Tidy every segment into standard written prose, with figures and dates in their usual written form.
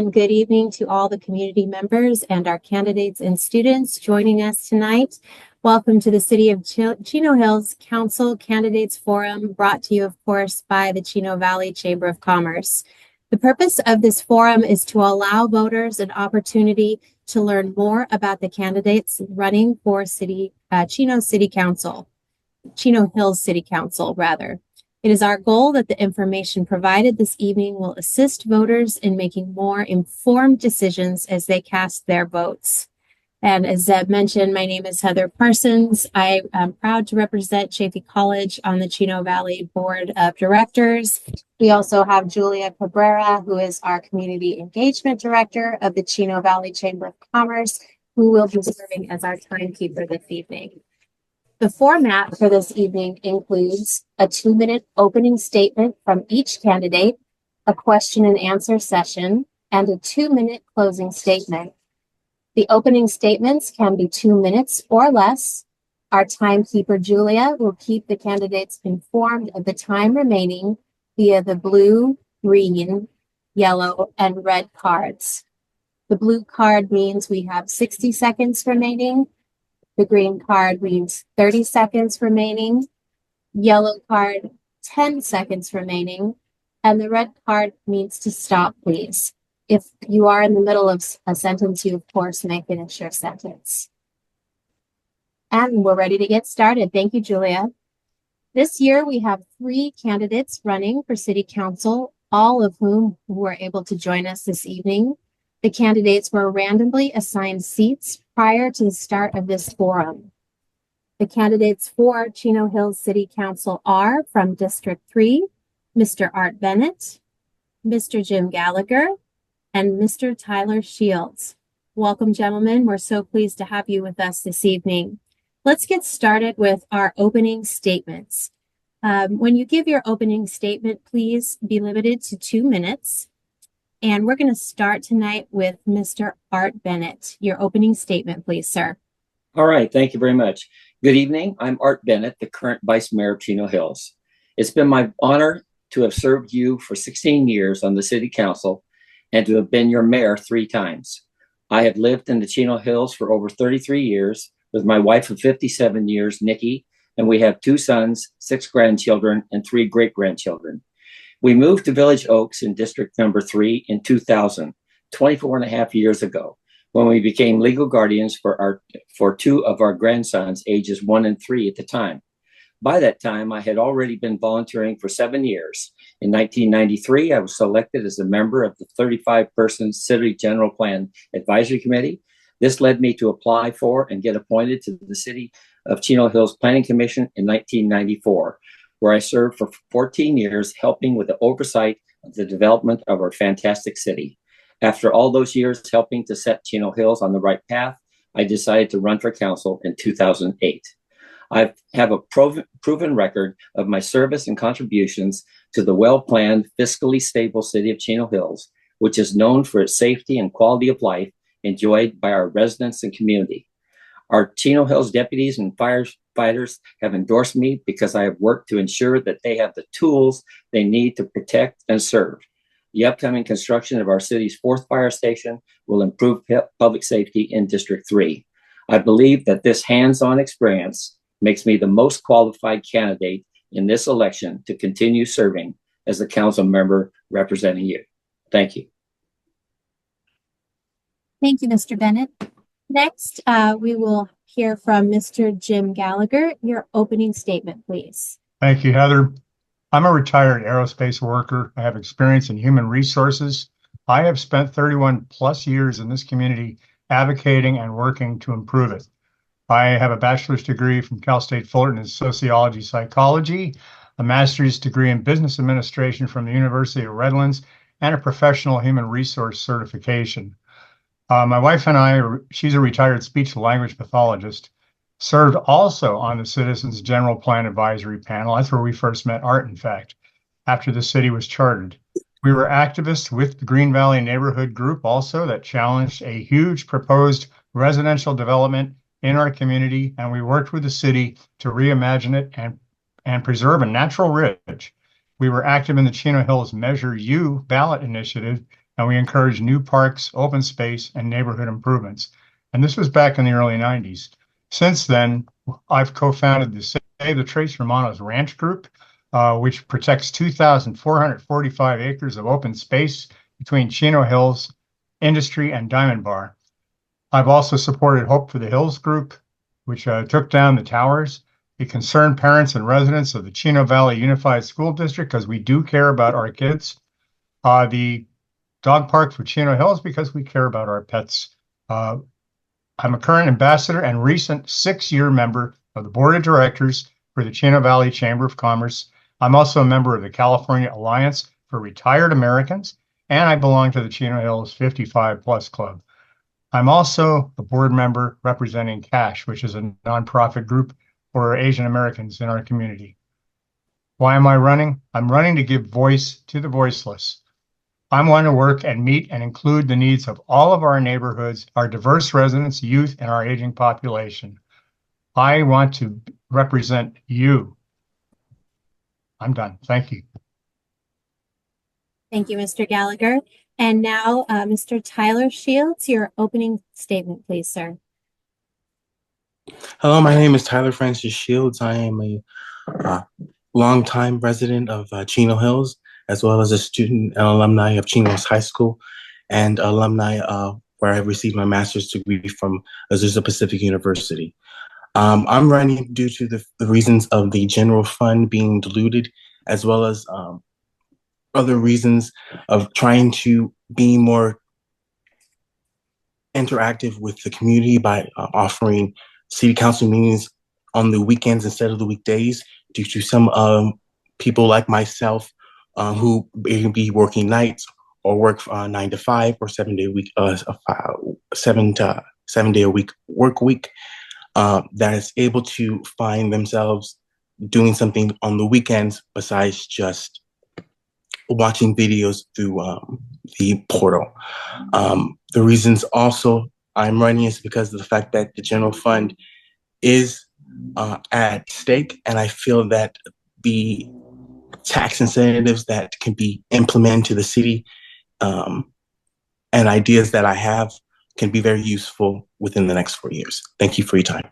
And good evening to all the community members and our candidates and students joining us tonight. Welcome to the City of Chino Hills Council Candidates Forum, brought to you, of course, by the Chino Valley Chamber of Commerce. The purpose of this forum is to allow voters an opportunity to learn more about the candidates running for Chino Hills City Council, rather. It is our goal that the information provided this evening will assist voters in making more informed decisions as they cast their votes. And as Zeb mentioned, my name is Heather Parsons. I am proud to represent Chaffey College on the Chino Valley Board of Directors. We also have Julia Cabrera, who is our Community Engagement Director of the Chino Valley Chamber of Commerce, who will be serving as our timekeeper this evening. The format for this evening includes a 2-minute opening statement from each candidate, a question and answer session, and a 2-minute closing statement. The opening statements can be 2 minutes or less. Our timekeeper, Julia, will keep the candidates informed of the time remaining via the blue, green, yellow, and red cards. The blue card means we have 60 seconds remaining. The green card means 30 seconds remaining. Yellow card, 10 seconds remaining. And the red card means to stop, please. If you are in the middle of a sentence, you, of course, may finish your sentence. And we're ready to get started. Thank you, Julia. This year, we have 3 candidates running for City Council, all of whom were able to join us this evening. The candidates were randomly assigned seats prior to the start of this forum. The candidates for Chino Hills City Council are from District 3, Mr. Art Bennett, Mr. Jim Gallagher, and Mr. Tyler Shields. Welcome, gentlemen. We're so pleased to have you with us this evening. Let's get started with our opening statements. When you give your opening statement, please be limited to 2 minutes. And we're going to start tonight with Mr. Art Bennett. Your opening statement, please, sir. All right. Thank you very much. Good evening. I'm Art Bennett, the current Vice Mayor of Chino Hills. It's been my honor to have served you for 16 years on the City Council and to have been your mayor 3 times. I have lived in the Chino Hills for over 33 years with my wife of 57 years, Nikki, and we have 2 sons, 6 grandchildren, and 3 great-grandchildren. We moved to Village Oaks in District Number 3 in 2000, 24 and a half years ago, when we became legal guardians for 2 of our grandsons, ages 1 and 3 at the time. By that time, I had already been volunteering for 7 years. In 1993, I was selected as a member of the 35-person City General Plan Advisory Committee. This led me to apply for and get appointed to the City of Chino Hills Planning Commission in 1994. Where I served for 14 years, helping with the oversight of the development of our fantastic city. After all those years helping to set Chino Hills on the right path, I decided to run for council in 2008. I have a proven record of my service and contributions to the well-planned, fiscally stable city of Chino Hills, which is known for its safety and quality of life enjoyed by our residents and community. Our Chino Hills deputies and firefighters have endorsed me because I have worked to ensure that they have the tools they need to protect and serve. The upcoming construction of our city's 4th fire station will improve public safety in District 3. I believe that this hands-on experience makes me the most qualified candidate in this election to continue serving as a council member representing you. Thank you. Thank you, Mr. Bennett. Next, we will hear from Mr. Jim Gallagher. Your opening statement, please. Thank you, Heather. I'm a retired aerospace worker. I have experience in human resources. I have spent 31 plus years in this community advocating and working to improve it. I have a bachelor's degree from Cal State Fullerton in sociology psychology, a master's degree in business administration from the University of Redlands, and a professional human resource certification. My wife and I, she's a retired speech language pathologist, served also on the Citizens General Plan Advisory Panel. That's where we first met Art, in fact, after the city was chartered. We were activists with the Green Valley Neighborhood Group also that challenged a huge proposed residential development in our community, and we worked with the city to reimagine it and preserve a natural ridge. We were active in the Chino Hills Measure U ballot initiative, and we encouraged new parks, open space, and neighborhood improvements. And this was back in the early 90s. Since then, I've co-founded the Save the Trace Romanos Ranch Group, which protects 2,445 acres of open space between Chino Hills, Industry, and Diamond Bar. I've also supported Hope for the Hills Group, which took down the towers. It concerned parents and residents of the Chino Valley Unified School District because we do care about our kids. The dog park for Chino Hills because we care about our pets. I'm a current ambassador and recent 6-year member of the board of directors for the Chino Valley Chamber of Commerce. I'm also a member of the California Alliance for Retired Americans, and I belong to the Chino Hills 55 Plus Club. I'm also a board member representing CASH, which is a nonprofit group for Asian Americans in our community. Why am I running? I'm running to give voice to the voiceless. I want to work and meet and include the needs of all of our neighborhoods, our diverse residents, youth, and our aging population. I want to represent you. I'm done. Thank you. Thank you, Mr. Gallagher. And now, Mr. Tyler Shields, your opening statement, please, sir. Hello, my name is Tyler Francis Shields. I am a longtime resident of Chino Hills, as well as a student and alumni of Chino Hills High School and alumni where I received my master's degree from Azusa Pacific University. I'm running due to the reasons of the general fund being diluted, as well as other reasons of trying to be more interactive with the community by offering city council meetings on the weekends instead of the weekdays, due to some people like myself who may be working nights or work 9 to 5 or 7 day a week, 7 day a week work week, that is able to find themselves doing something on the weekends besides just watching videos through the portal. The reasons also I'm running is because of the fact that the general fund is at stake, and I feel that the tax incentives that can be implemented to the city and ideas that I have can be very useful within the next 4 years. Thank you for your time.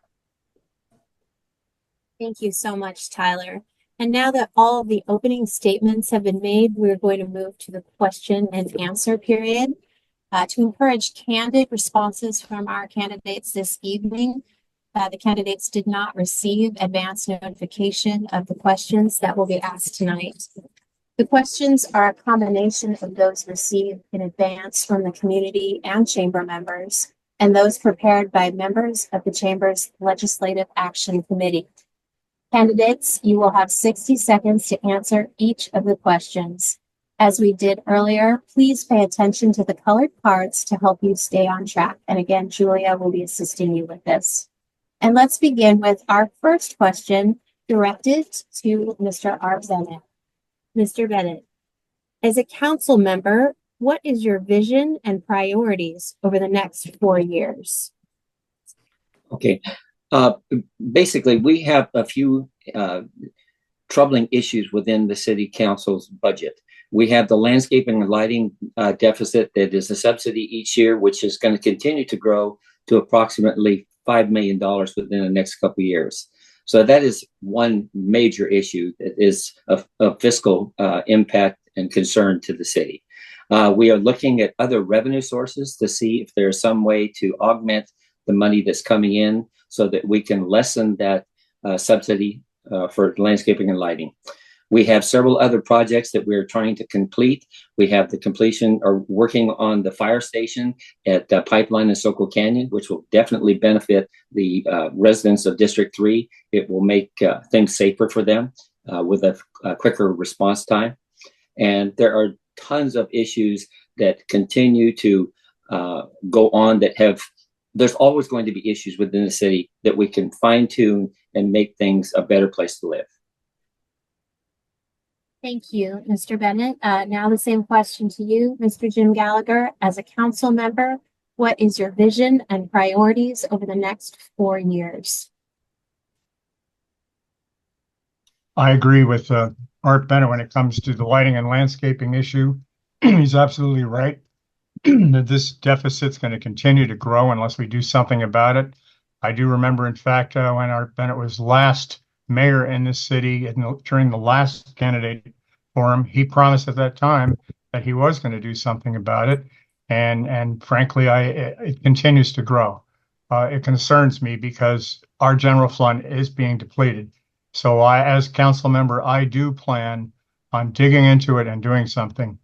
Thank you so much, Tyler. And now that all of the opening statements have been made, we're going to move to the question and answer period. To encourage candid responses from our candidates this evening, the candidates did not receive advance notification of the questions that will be asked tonight. The questions are a combination of those received in advance from the community and chamber members, and those prepared by members of the Chamber's Legislative Action Committee. Candidates, you will have 60 seconds to answer each of the questions. As we did earlier, please pay attention to the colored cards to help you stay on track. And again, Julia will be assisting you with this. And let's begin with our first question directed to Mr. R. Bennett. Mr. Bennett, as a council member, what is your vision and priorities over the next 4 years? Okay. Basically, we have a few troubling issues within the city council's budget. We have the landscaping and lighting deficit that is a subsidy each year, which is going to continue to grow to approximately $5 million within the next couple of years. So that is one major issue that is of fiscal impact and concern to the city. We are looking at other revenue sources to see if there's some way to augment the money that's coming in so that we can lessen that subsidy for landscaping and lighting. We have several other projects that we're trying to complete. We have the completion or working on the fire station at Pipeline and Soco Canyon, which will definitely benefit the residents of District 3. It will make things safer for them with a quicker response time. And there are tons of issues that continue to go on that have, there's always going to be issues within the city that we can fine tune and make things a better place to live. Thank you, Mr. Bennett. Now the same question to you, Mr. Jim Gallagher. As a council member, what is your vision and priorities over the next 4 years? I agree with Art Bennett when it comes to the lighting and landscaping issue. He's absolutely right. that this deficit's going to continue to grow unless we do something about it. I do remember, in fact, when Art Bennett was last mayor in this city during the last candidate forum, he promised at that time that he was going to do something about it. And frankly, it continues to grow. It concerns me because our general fund is being depleted. So as council member, I do plan on digging into it and doing something.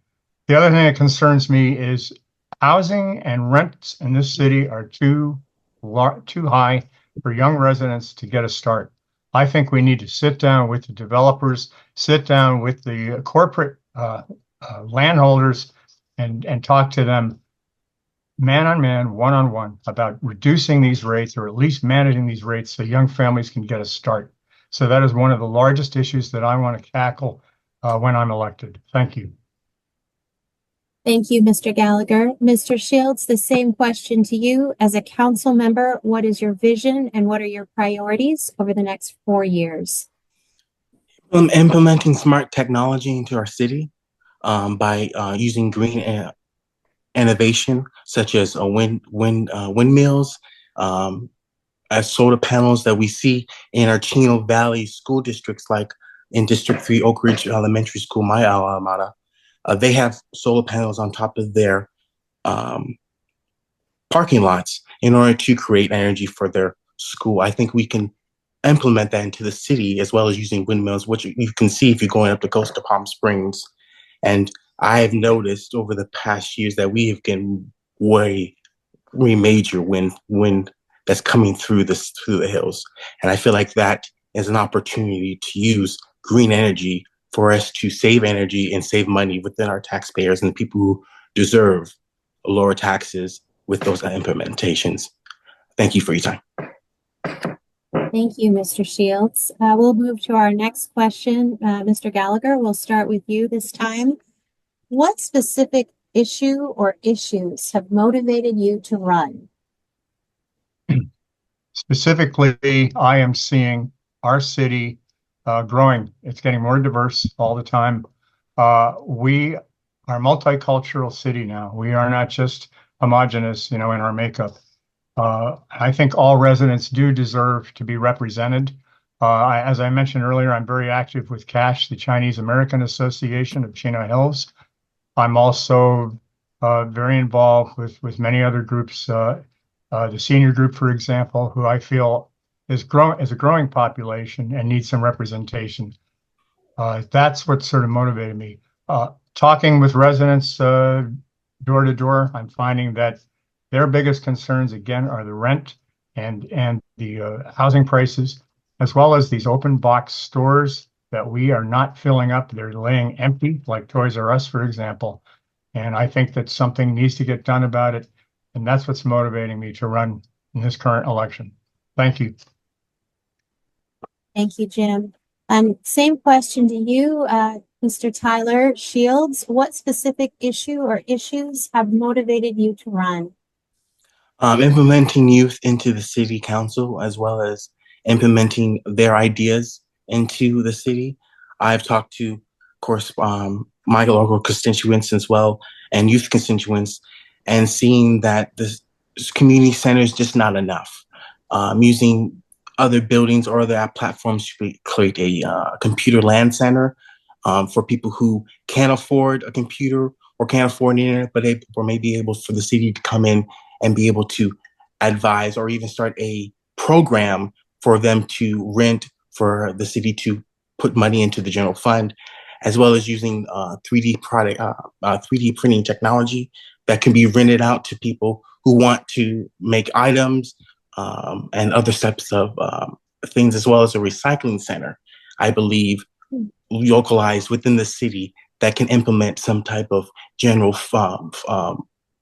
The other thing that concerns me is housing and rents in this city are too high for young residents to get a start. I think we need to sit down with the developers, sit down with the corporate landholders, and talk to them man on man, one on one about reducing these rates or at least managing these rates so young families can get a start. So that is one of the largest issues that I want to tackle when I'm elected. Thank you. Thank you, Mr. Gallagher. Mr. Shields, the same question to you. As a council member, what is your vision and what are your priorities over the next 4 years? Implementing smart technology into our city by using green innovation, such as windmills, as solar panels that we see in our Chino Valley school districts, like in District 3 Oak Ridge Elementary School, my alma mater. They have solar panels on top of their parking lots in order to create energy for their school. I think we can implement that into the city as well as using windmills, which you can see if you're going up the coast of Palm Springs. And I've noticed over the past years that we have gotten way major wind that's coming through the hills. And I feel like that is an opportunity to use green energy for us to save energy and save money within our taxpayers and the people who deserve lower taxes with those implementations. Thank you for your time. Thank you, Mr. Shields. We'll move to our next question. Mr. Gallagher, we'll start with you this time. What specific issue or issues have motivated you to run? Specifically, I am seeing our city growing. It's getting more diverse all the time. We are a multicultural city now. We are not just homogenous, in our makeup. I think all residents do deserve to be represented. As I mentioned earlier, I'm very active with CASH, the Chinese American Association of Chino Hills. I'm also very involved with many other groups, the senior group, for example, who I feel is a growing population and needs some representation. That's what sort of motivated me. Talking with residents door to door, I'm finding that their biggest concerns, again, are the rent and the housing prices, as well as these open box stores that we are not filling up. They're laying empty, like Toys R Us, for example. And I think that something needs to get done about it. And that's what's motivating me to run in this current election. Thank you. Thank you, Jim. Same question to you, Mr. Tyler Shields. What specific issue or issues have motivated you to run? Implementing youth into the city council, as well as implementing their ideas into the city. I've talked to, of course, my local constituents as well, and youth constituents, and seeing that this community center is just not enough. Using other buildings or other platforms to create a computer land center for people who can't afford a computer or can't afford the internet, but may be able for the city to come in and be able to advise or even start a program for them to rent, for the city to put money into the general fund, as well as using 3D printing technology that can be rented out to people who want to make items and other types of things, as well as a recycling center, I believe, localized within the city that can implement some type of general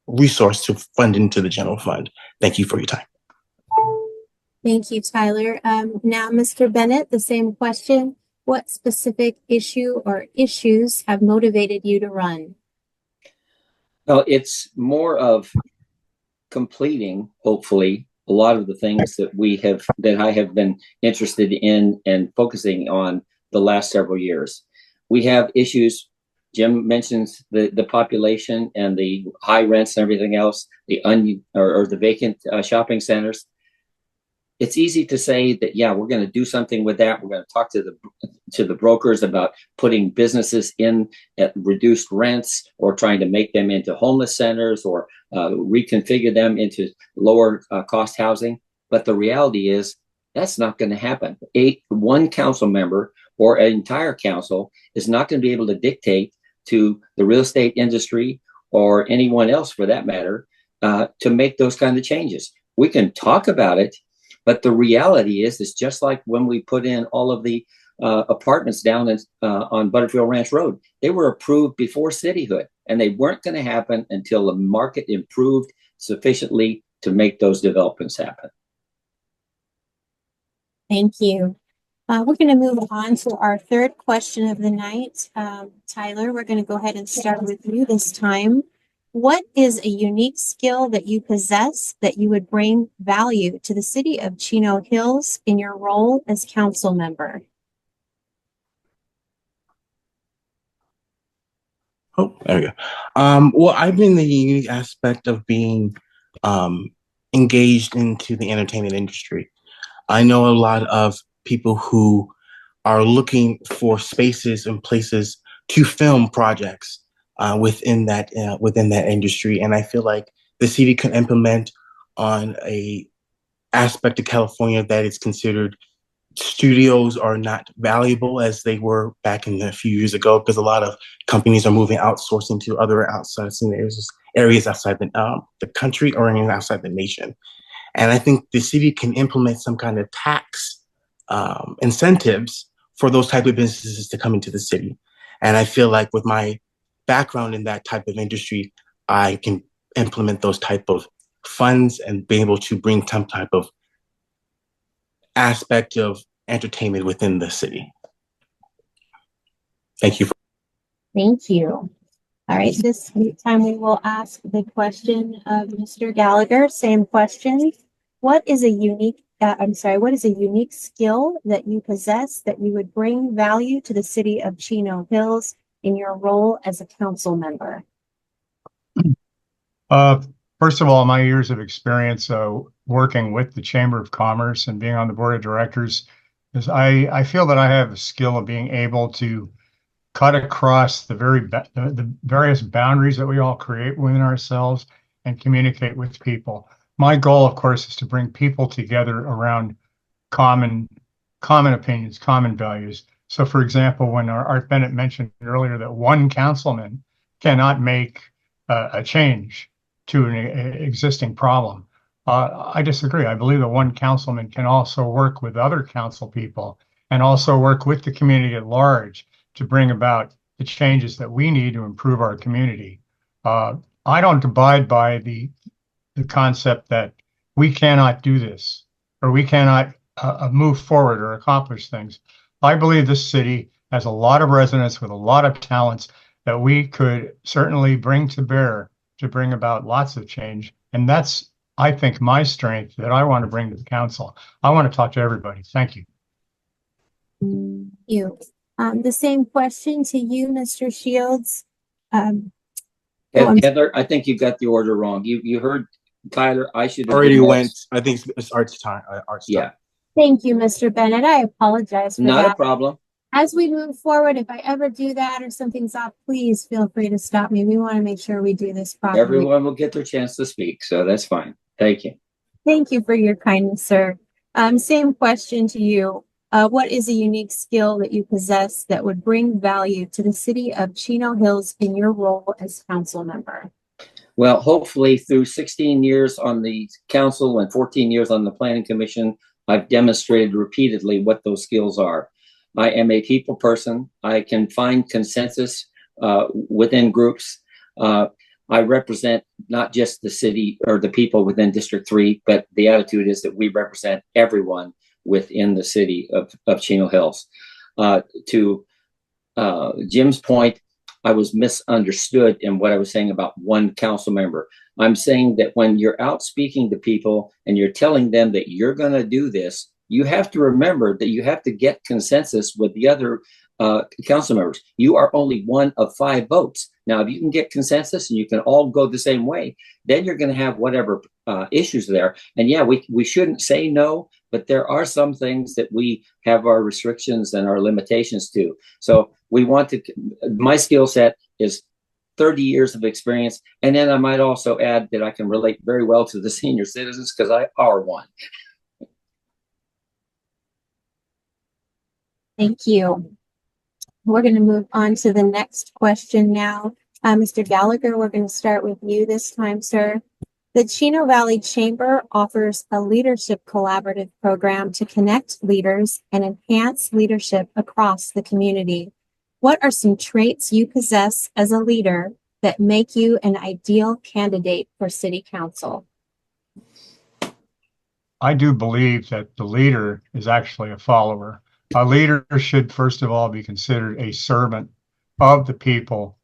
resource to fund into the general fund. Thank you for your time. Thank you, Tyler. Now, Mr. Bennett, the same question. What specific issue or issues have motivated you to run? Well, it's more of completing, hopefully, a lot of the things that I have been interested in and focusing on the last several years. We have issues Jim mentions the population and the high rents and everything else, or the vacant shopping centers. It's easy to say that, yeah, we're going to do something with that. We're going to talk to the brokers about putting businesses in at reduced rents, or trying to make them into homeless centers, or reconfigure them into lower cost housing. But the reality is that's not going to happen. One council member or an entire council is not going to be able to dictate to the real estate industry, or anyone else for that matter, to make those kind of changes. We can talk about it, but the reality is, it's just like when we put in all of the apartments down on Butterfield Ranch Road. They were approved before cityhood, and they weren't going to happen until the market improved sufficiently to make those developments happen. Thank you. We're going to move on to our third question of the night. Tyler, we're going to go ahead and start with you this time. What is a unique skill that you possess that you would bring value to the city of Chino Hills in your role as council member? Oh, there we go. Well, I bring the unique aspect of being engaged into the entertainment industry. I know a lot of people who are looking for spaces and places to film projects within that industry, and I feel like the city can implement on a aspect of California that is considered studios are not valuable as they were back in a few years ago, because a lot of companies are moving outsourcing to other areas outside the country, or even outside the nation. And I think the city can implement some kind of tax incentives for those type of businesses to come into the city. And I feel like with my background in that type of industry, I can implement those type of funds and be able to bring some type of aspect of entertainment within the city. Thank you. Thank you. All right, this time we will ask the question of Mr. Gallagher. Same question. What is a unique skill that you possess that you would bring value to the city of Chino Hills in your role as a council member? First of all, my years of experience working with the Chamber of Commerce and being on the board of directors is I feel that I have a skill of being able to cut across the various boundaries that we all create within ourselves and communicate with people. My goal, of course, is to bring people together around common opinions, common values. So, for example, when Art Bennett mentioned earlier that one councilman cannot make a change to an existing problem, I disagree. I believe that one councilman can also work with other council people and also work with the community at large to bring about the changes that we need to improve our community. I don't abide by the concept that we cannot do this, or we cannot move forward or accomplish things. I believe this city has a lot of residents with a lot of talents that we could certainly bring to bear to bring about lots of change. And that's, I think, my strength that I want to bring to the council. I want to talk to everybody. Thank you. Thank you. The same question to you, Mr. Shields. Heather, I think you got the order wrong. You heard Tyler. I should have already went. I think it's Art's time. Yeah. Thank you, Mr. Bennett. I apologize for that. Not a problem. As we move forward, if I ever do that or something's off, please feel free to stop me. We want to make sure we do this properly. Everyone will get their chance to speak, so that's fine. Thank you. Thank you for your kindness, sir. Same question to you. What is a unique skill that you possess that would bring value to the city of Chino Hills in your role as council member? Well, hopefully through 16 years on the council and 14 years on the planning commission, I've demonstrated repeatedly what those skills are. I am a people person. I can find consensus within groups. I represent not just the city or the people within District 3, but the attitude is that we represent everyone within the city of Chino Hills. To Jim's point, I was misunderstood in what I was saying about one council member. I'm saying that when you're out speaking to people and you're telling them that you're going to do this, you have to remember that you have to get consensus with the other council members. You are only one of 5 votes. Now, if you can get consensus and you can all go the same way, then you're going to have whatever issues there. And yeah, we shouldn't say no, but there are some things that we have our restrictions and our limitations to. So we want to, my skill set is 30 years of experience. And then I might also add that I can relate very well to the senior citizens because I are one. Thank you. We're going to move on to the next question now. Mr. Gallagher, we're going to start with you this time, sir. The Chino Valley Chamber offers a leadership collaborative program to connect leaders and enhance leadership across the community. What are some traits you possess as a leader that make you an ideal candidate for city council? I do believe that the leader is actually a follower. A leader should, first of all, be considered a servant of the people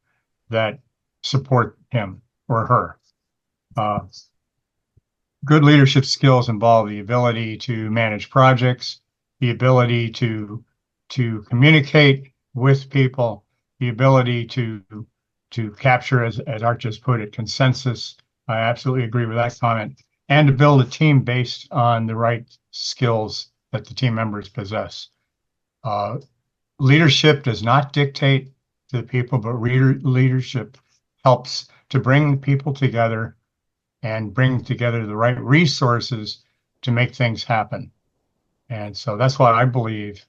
that support him or her. Good leadership skills involve the ability to manage projects, the ability to communicate with people, the ability to capture, as Art just put it, consensus. I absolutely agree with that comment. And to build a team based on the right skills that the team members possess. Leadership does not dictate to the people, but leadership helps to bring people together and bring together the right resources to make things happen. And so that's why I believe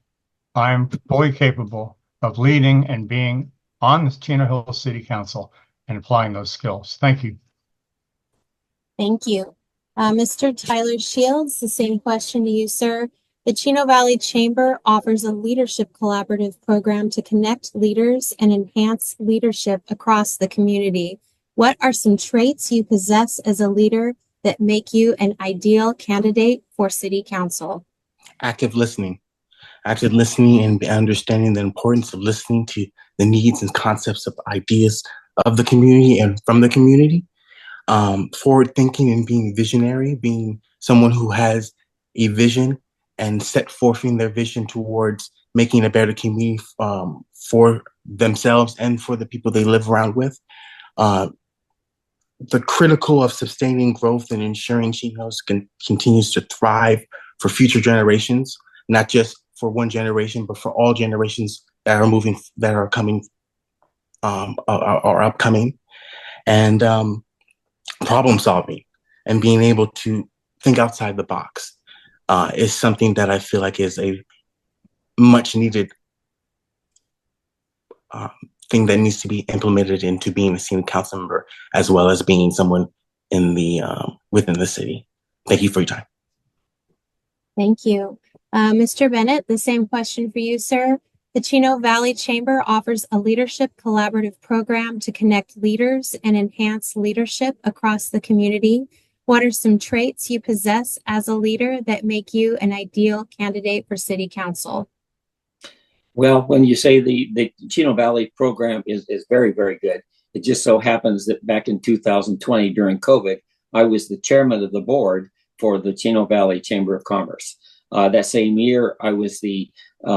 I'm fully capable of leading and being on the Chino Hills City Council and applying those skills. Thank you. Thank you. Mr. Tyler Shields, the same question to you, sir. The Chino Valley Chamber offers a leadership collaborative program to connect leaders and enhance leadership across the community. What are some traits you possess as a leader that make you an ideal candidate for city council? Active listening and understanding the importance of listening to the needs and concepts of ideas of the community and from the community. Forward thinking and being visionary, being someone who has a vision and set forthing their vision towards making a better community for themselves and for the people they live around with. The critical of sustaining growth and ensuring Chinos continues to thrive for future generations, not just for one generation, but for all generations that are coming, are upcoming. And problem solving and being able to think outside the box is something that I feel like is a much needed thing that needs to be implemented into being a city council member, as well as being someone in the within the city. Thank you for your time. Thank you. Mr. Bennett, the same question for you, sir. The Chino Valley Chamber offers a leadership collaborative program to connect leaders and enhance leadership across the community. What are some traits you possess as a leader that make you an ideal candidate for city council? Well, when you say the Chino Valley program is very, very good, it just so happens that back in 2020 during COVID, I was the chairman of the board for the Chino Valley Chamber of Commerce. That same year, I was the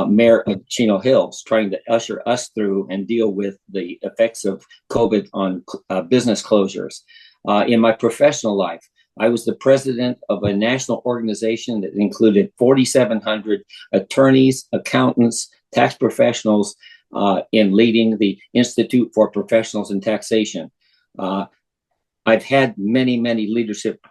mayor of Chino Hills, trying to usher us through and deal with the effects of COVID on business closures. In my professional life, I was the president of a national organization that included 4,700 attorneys, accountants, tax professionals in leading the Institute for Professionals in Taxation. I've had many, many leadership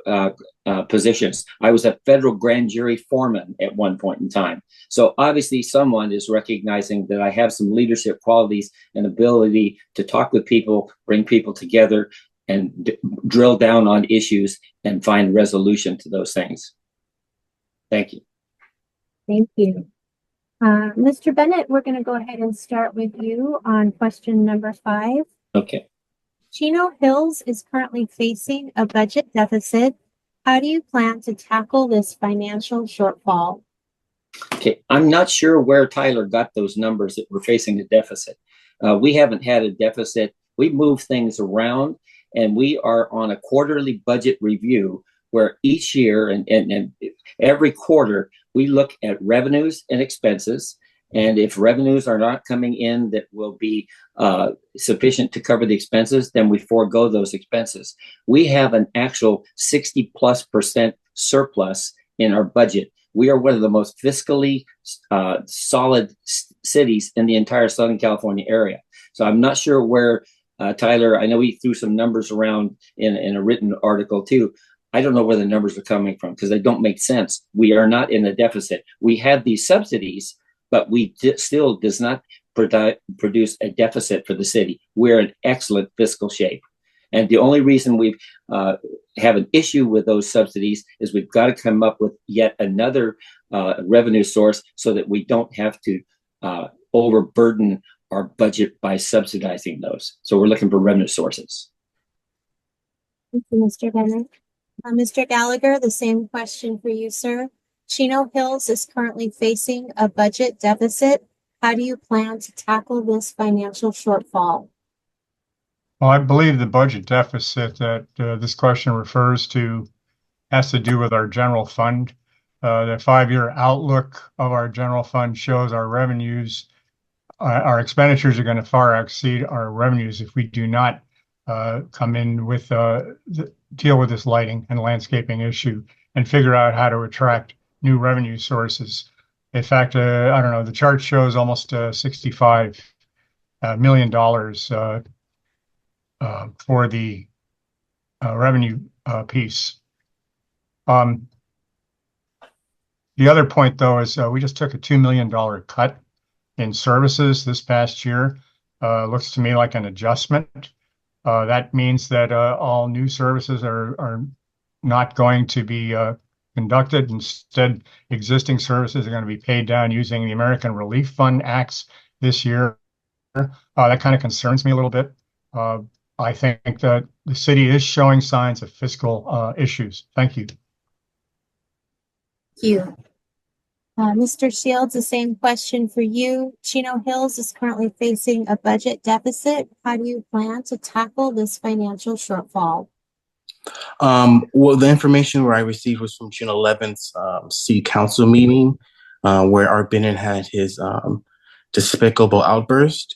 positions. I was a federal grand jury foreman at one point in time. So obviously someone is recognizing that I have some leadership qualities and ability to talk with people, bring people together, and drill down on issues and find resolution to those things. Thank you. Thank you. Mr. Bennett, we're going to go ahead and start with you on question number 5. Okay. Chino Hills is currently facing a budget deficit. How do you plan to tackle this financial shortfall? Okay, I'm not sure where Tyler got those numbers that we're facing a deficit. We haven't had a deficit. We move things around, and we are on a quarterly budget review where each year and every quarter we look at revenues and expenses And if revenues are not coming in that will be sufficient to cover the expenses, then we forego those expenses. We have an actual 60+% surplus in our budget. We are one of the most fiscally solid cities in the entire Southern California area. So I'm not sure where, Tyler, I know he threw some numbers around in a written article too. I don't know where the numbers are coming from because they don't make sense. We are not in a deficit. We have these subsidies, but we still does not produce a deficit for the city. We're in excellent fiscal shape. And the only reason we have an issue with those subsidies is we've got to come up with yet another revenue source so that we don't have to overburden our budget by subsidizing those. So we're looking for revenue sources. Thank you, Mr. Bennett. Mr. Gallagher, the same question for you, sir. Chino Hills is currently facing a budget deficit. How do you plan to tackle this financial shortfall? Well, I believe the budget deficit that this question refers to has to do with our general fund. The 5-year outlook of our general fund shows our revenues, our expenditures are going to far exceed our revenues if we do not come in with deal with this lighting and landscaping issue and figure out how to attract new revenue sources. In fact, I don't know, the chart shows almost $65 million for the revenue piece. The other point, though, is we just took a $2 million cut in services this past year. Looks to me like an adjustment. That means that all new services are not going to be conducted. Instead, existing services are going to be paid down using the American Relief Fund Acts this year. That kind of concerns me a little bit. I think that the city is showing signs of fiscal issues. Thank you. Thank you. Mr. Shields, the same question for you. Chino Hills is currently facing a budget deficit. How do you plan to tackle this financial shortfall? Well, the information where I received was from June 11th City Council meeting, where Art Bennett had his despicable outburst.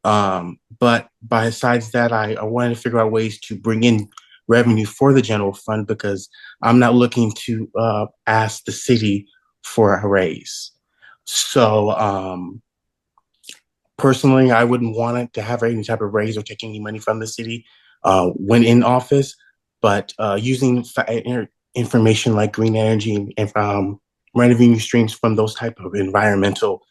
But besides that, I wanted to figure out ways to bring in revenue for the general fund because I'm not looking to ask the city for a raise. So personally, I wouldn't want it to have any type of raise or take any money from the city when in office, but using information like green energy and revenue streams from those type of environmental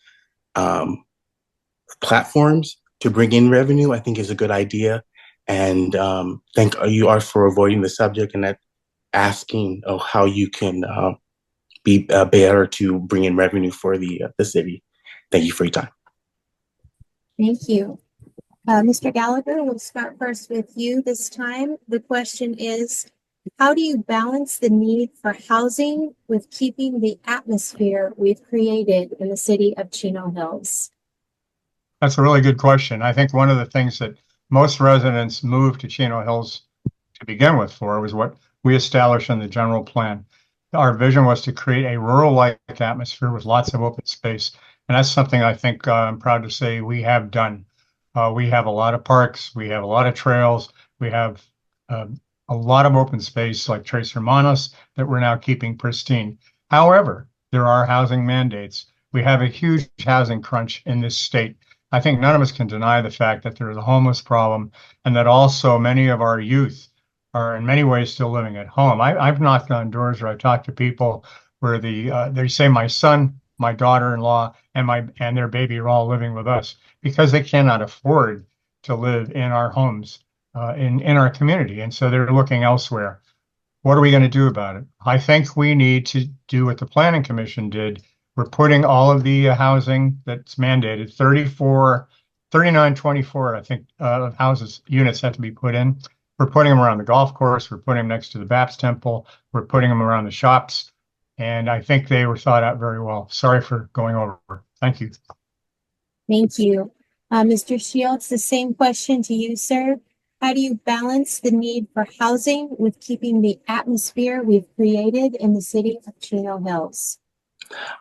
platforms to bring in revenue, I think is a good idea. And thank you, Art, for avoiding the subject and that asking how you can be better to bring in revenue for the city. Thank you for your time. Thank you. Mr. Gallagher, we'll start first with you this time. The question is, how do you balance the need for housing with keeping the atmosphere we've created in the city of Chino Hills? That's a really good question. I think one of the things that most residents moved to Chino Hills to begin with for was what we established in the general plan. Our vision was to create a rural-like atmosphere with lots of open space. And that's something I think I'm proud to say we have done. We have a lot of parks, we have a lot of trails, we have a lot of open space like Tres Hermanos that we're now keeping pristine. However, there are housing mandates. We have a huge housing crunch in this state. I think none of us can deny the fact that there is a homeless problem and that also many of our youth are in many ways still living at home. I've knocked on doors where I talk to people where they say my son, my daughter-in-law, and their baby are all living with us because they cannot afford to live in our homes in our community. And so they're looking elsewhere. What are we going to do about it? I think we need to do what the Planning Commission did. We're putting all of the housing that's mandated, 3924, I think, units have to be put in. We're putting them around the golf course. We're putting them next to the Baptist Temple. We're putting them around the shops. And I think they were thought out very well. Sorry for going over. Thank you. Thank you. Mr. Shields, the same question to you, sir. How do you balance the need for housing with keeping the atmosphere we've created in the city of Chino Hills?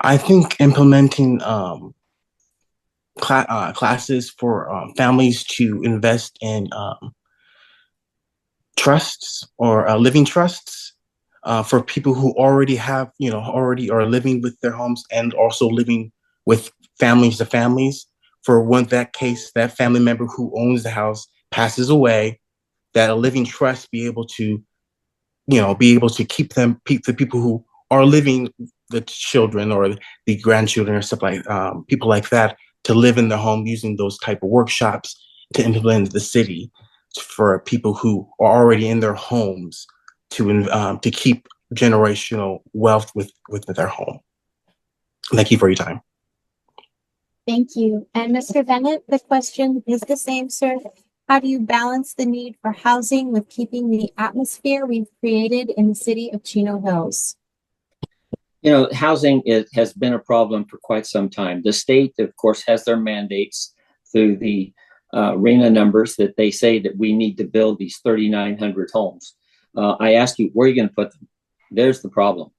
I think implementing classes for families to invest in trusts or living trusts for people who already have, already are living with their homes and also living with families to families. For when that case, that family member who owns the house passes away, that a living trust be able to, keep the people who are living, the children or the grandchildren or stuff like people like that, to live in their home using those type of workshops to implement the city for people who are already in their homes to keep generational wealth with their home. Thank you for your time. Thank you. And Mr. Bennett, the question is the same, sir. How do you balance the need for housing with keeping the atmosphere we've created in the city of Chino Hills? Housing has been a problem for quite some time. The state, of course, has their mandates through the RENA numbers that they say that we need to build these 3,900 homes. I ask you, where are you going to put them? There's the problem.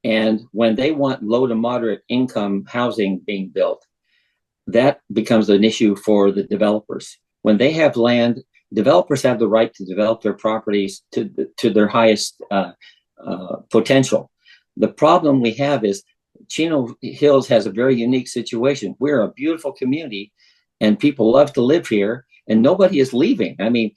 And when they want low to moderate income housing being built, that becomes an issue for the developers. When they have land, developers have the right to develop their properties to their highest potential. The problem we have is Chino Hills has a very unique situation. We're a beautiful community and people love to live here and nobody is leaving. I mean,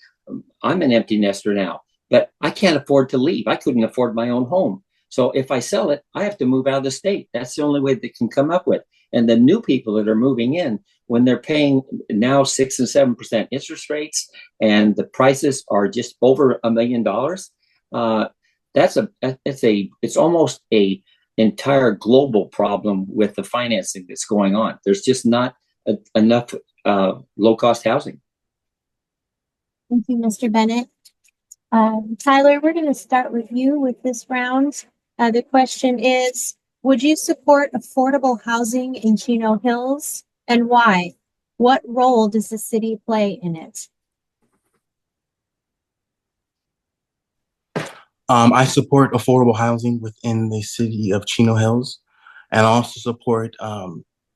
I'm an empty nester now, but I can't afford to leave. I couldn't afford my own home. So if I sell it, I have to move out of the state. That's the only way they can come up with. And the new people that are moving in, when they're paying now 6 and 7% interest rates, and the prices are just over $1 million, it's almost a entire global problem with the financing that's going on. There's just not enough low cost housing. Thank you, Mr. Bennett. Tyler, we're going to start with you with this round. The question is, would you support affordable housing in Chino Hills and why? What role does the city play in it? I support affordable housing within the city of Chino Hills, and I also support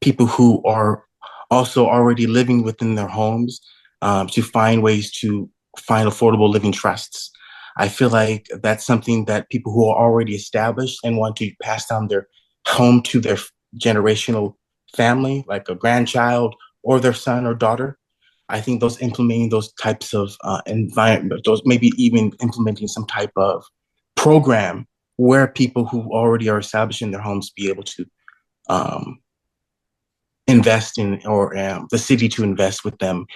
people who are also already living within their homes to find ways to find affordable living trusts. I feel like that's something that people who are already established and want to pass down their home to their generational family, like a grandchild or their son or daughter. I think implementing those types of environment, those maybe even implementing some type of program where people who already are established in their homes be able to invest in, or the city to invest with them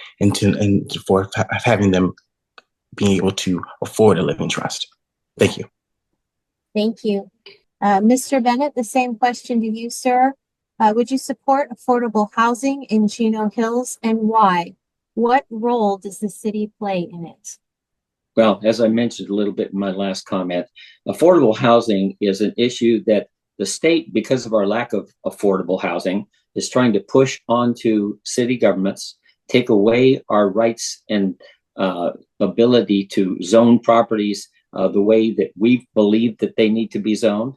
for having them being able to afford a living trust. Thank you. Thank you. Mr. Bennett, the same question to you, sir. Would you support affordable housing in Chino Hills and why? What role does the city play in it? Well, as I mentioned a little bit in my last comment, affordable housing is an issue that the state, because of our lack of affordable housing, is trying to push onto city governments, take away our rights and ability to zone properties the way that we believe that they need to be zoned.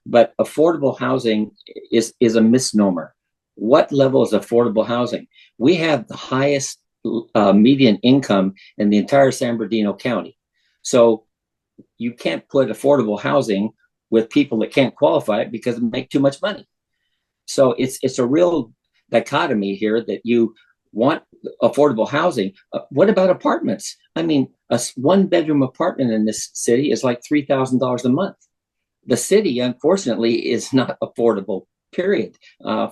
But affordable housing is a misnomer. What level is affordable housing? We have the highest median income in the entire San Bernardino County. So you can't put affordable housing with people that can't qualify it because they make too much money. So it's a real dichotomy here that you want affordable housing. What about apartments? I mean, a one-bedroom apartment in this city is like $3,000 a month. The city, unfortunately, is not affordable, period,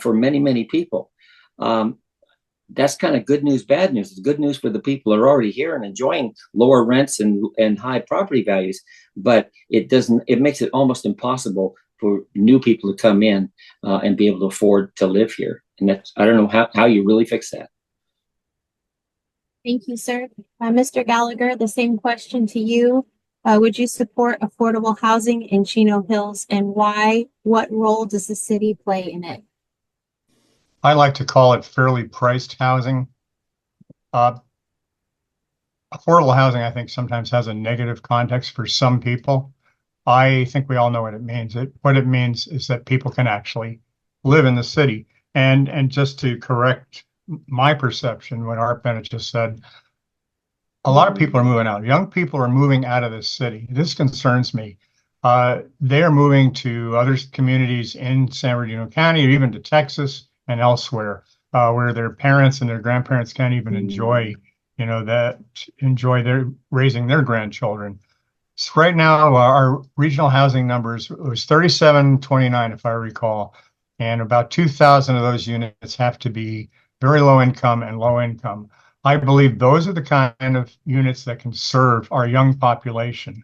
for many, many people. That's kind of good news, bad news. It's good news for the people that are already here and enjoying lower rents and high property values, but it makes it almost impossible for new people to come in and be able to afford to live here. And I don't know how you really fix that. Thank you, sir. Mr. Gallagher, the same question to you. Would you support affordable housing in Chino Hills and why? What role does the city play in it? I like to call it fairly priced housing. Affordable housing, I think, sometimes has a negative context for some people. I think we all know what it means. What it means is that people can actually live in the city. And just to correct my perception, what Art Bennett just said, a lot of people are moving out. Young people are moving out of this city. This concerns me. They are moving to other communities in San Bernardino County or even to Texas and elsewhere, where their parents and their grandparents can't even enjoy, enjoy their raising their grandchildren. So right now, our regional housing numbers it was 3729, if I recall, and about 2,000 of those units have to be very low income and low income. I believe those are the kind of units that can serve our young population.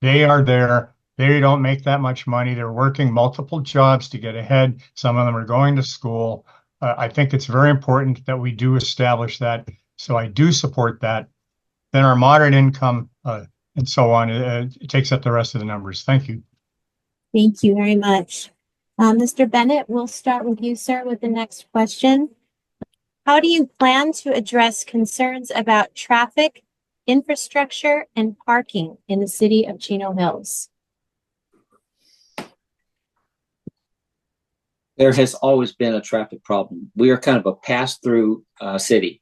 They are there. They don't make that much money. They're working multiple jobs to get ahead. Some of them are going to school. I think it's very important that we do establish that. So I do support that. Then our moderate income and so on, it takes up the rest of the numbers. Thank you. Thank you very much. Mr. Bennett, we'll start with you, sir, with the next question. How do you plan to address concerns about traffic, infrastructure, and parking in the city of Chino Hills? There has always been a traffic problem. We are kind of a pass-through city.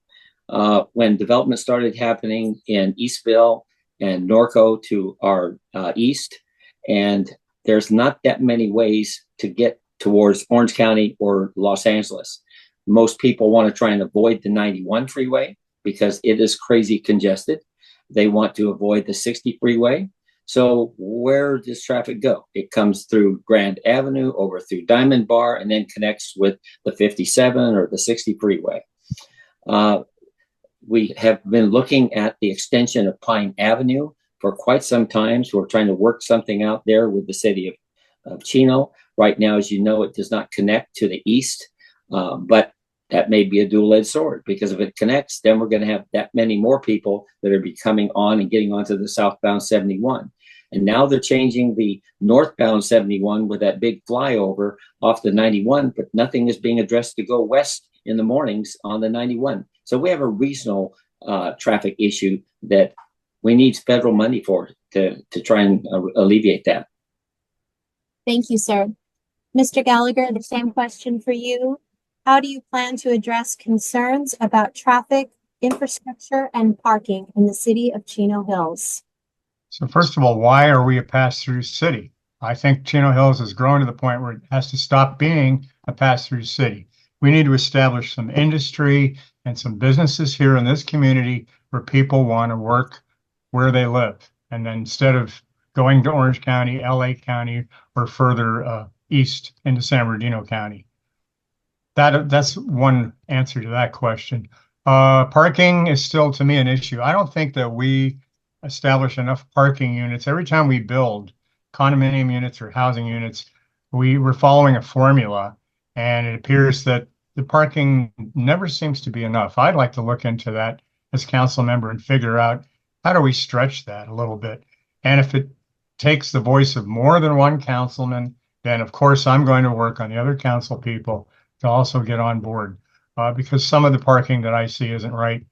When development started happening in Eastville and Norco to our east, and there's not that many ways to get towards Orange County or Los Angeles. Most people want to try and avoid the 91 freeway because it is crazy congested. They want to avoid the 60 freeway. So where does traffic go? It comes through Grand Avenue, over through Diamond Bar, and then connects with the 57 or the 60 freeway. We have been looking at the extension of Pine Avenue for quite some time. So we're trying to work something out there with the city of Chino. Right now, as you know, it does not connect to the east, but that may be a dual-edged sword, because if it connects, then we're going to have that many more people that are coming on and getting onto the southbound 71. And now they're changing the northbound 71 with that big flyover off the 91, but nothing is being addressed to go west in the mornings on the 91. So we have a regional traffic issue that we need federal money for to try and alleviate that. Thank you, sir. Mr. Gallagher, the same question for you. How do you plan to address concerns about traffic, infrastructure, and parking in the city of Chino Hills? So first of all, why are we a pass-through city? I think Chino Hills has grown to the point where it has to stop being a pass-through city. We need to establish some industry and some businesses here in this community where people want to work where they live. And then instead of going to Orange County, LA County, or further east into San Bernardino County. That's one answer to that question. Parking is still, to me, an issue. I don't think that we establish enough parking units. Every time we build condominium units or housing units, we're following a formula, and it appears that the parking never seems to be enough. I'd like to look into that as council member and figure out how do we stretch that a little bit. And if it takes the voice of more than one councilman, then of course I'm going to work on the other council people to also get on board, because some of the parking that I see isn't right.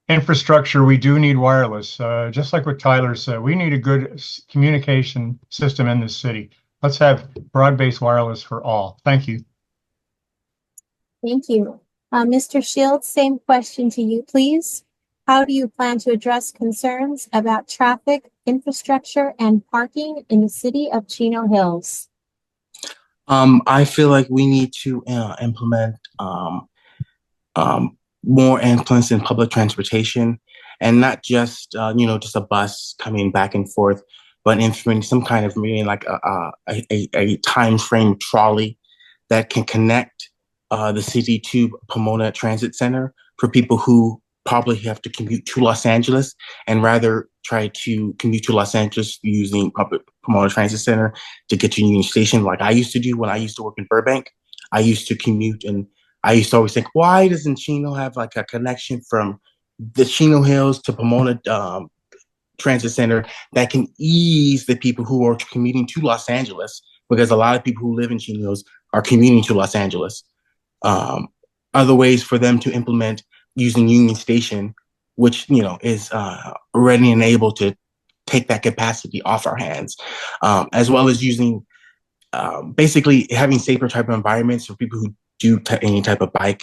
Infrastructure, we do need wireless. Just like what Tyler said, we need a good communication system in this city. Let's have broad-based wireless for all. Thank you. Thank you. Mr. Shields, same question to you, please. How do you plan to address concerns about traffic, infrastructure, and parking in the city of Chino Hills? I feel like we need to implement more influence in public transportation, and not just just a bus coming back and forth, but implementing some kind of maybe like a time frame trolley that can connect the city to Pomona Transit Center for people who probably have to commute to Los Angeles and rather try to commute to Los Angeles using public Pomona Transit Center to get to Union Station, like I used to do when I used to work in Burbank. I used to commute, and I used to always think, why doesn't Chino have like a connection from the Chino Hills to Pomona Transit Center that can ease the people who are commuting to Los Angeles? Because a lot of people who live in Chino Hills are commuting to Los Angeles. Other ways for them to implement using Union Station, which is ready and able to take that capacity off our hands, as well as using basically having safer type of environments for people who do any type of bike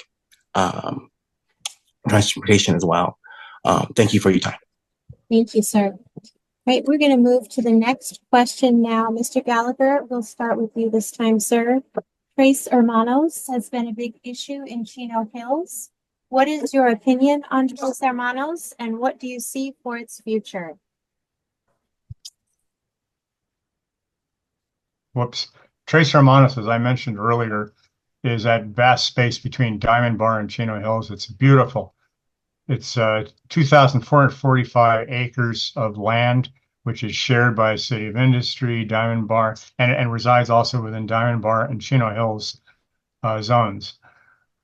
um, transportation as well. Thank you for your time. Thank you, sir. Right, we're going to move to the next question now. Mr. Gallagher, we'll start with you this time, sir. Trace Hermanos has been a big issue in Chino Hills. What is your opinion on Trace Hermanos, and what do you see for its future? Whoops. Trace Hermanos, as I mentioned earlier, is that vast space between Diamond Bar and Chino Hills. It's beautiful. It's 2,445 acres of land, which is shared by City of Industry, Diamond Bar, and resides also within Diamond Bar and Chino Hills zones.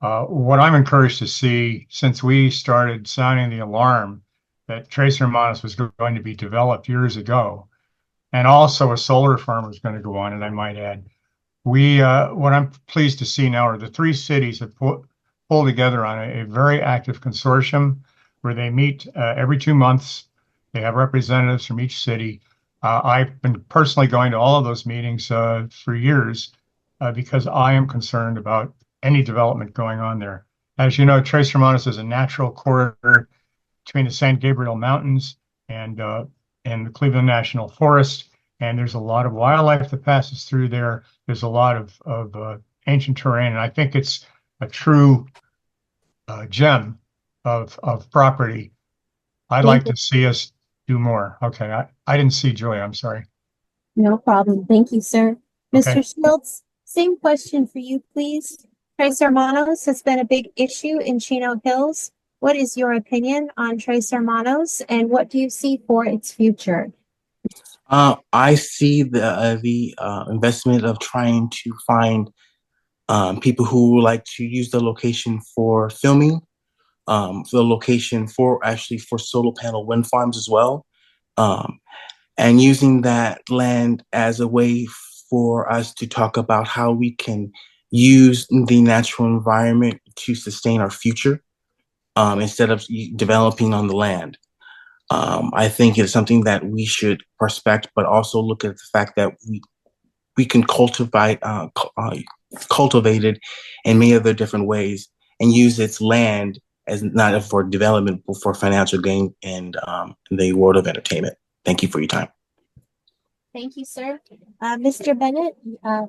What I'm encouraged to see, since we started sounding the alarm that Trace Hermanos was going to be developed years ago, and also a solar farm was going to go on, and I might add, what I'm pleased to see now are the three cities have pulled together on a very active consortium where they meet every 2 months. They have representatives from each city. I've been personally going to all of those meetings for years because I am concerned about any development going on there. As you know, Trace Hermanos is a natural corridor between the San Gabriel Mountains and the Cleveland National Forest. And there's a lot of wildlife that passes through there. There's a lot of ancient terrain, and I think it's a true gem of property. I'd like to see us do more. Okay, I didn't see Julia. I'm sorry. No problem. Thank you, sir. Okay. Mr. Schultz, same question for you, please. Trace Hermanos has been a big issue in Chino Hills. What is your opinion on Trace Hermanos, and what do you see for its future? I see the investment of trying to find people who like to use the location for filming, the location for solar panel wind farms as well, and using that land as a way for us to talk about how we can use the natural environment to sustain our future instead of developing on the land. I think it's something that we should respect, but also look at the fact that we can cultivate it in many other different ways and use its land as not for development, but for financial gain and the world of entertainment. Thank you for your time. Thank you, sir. Mr. Bennett,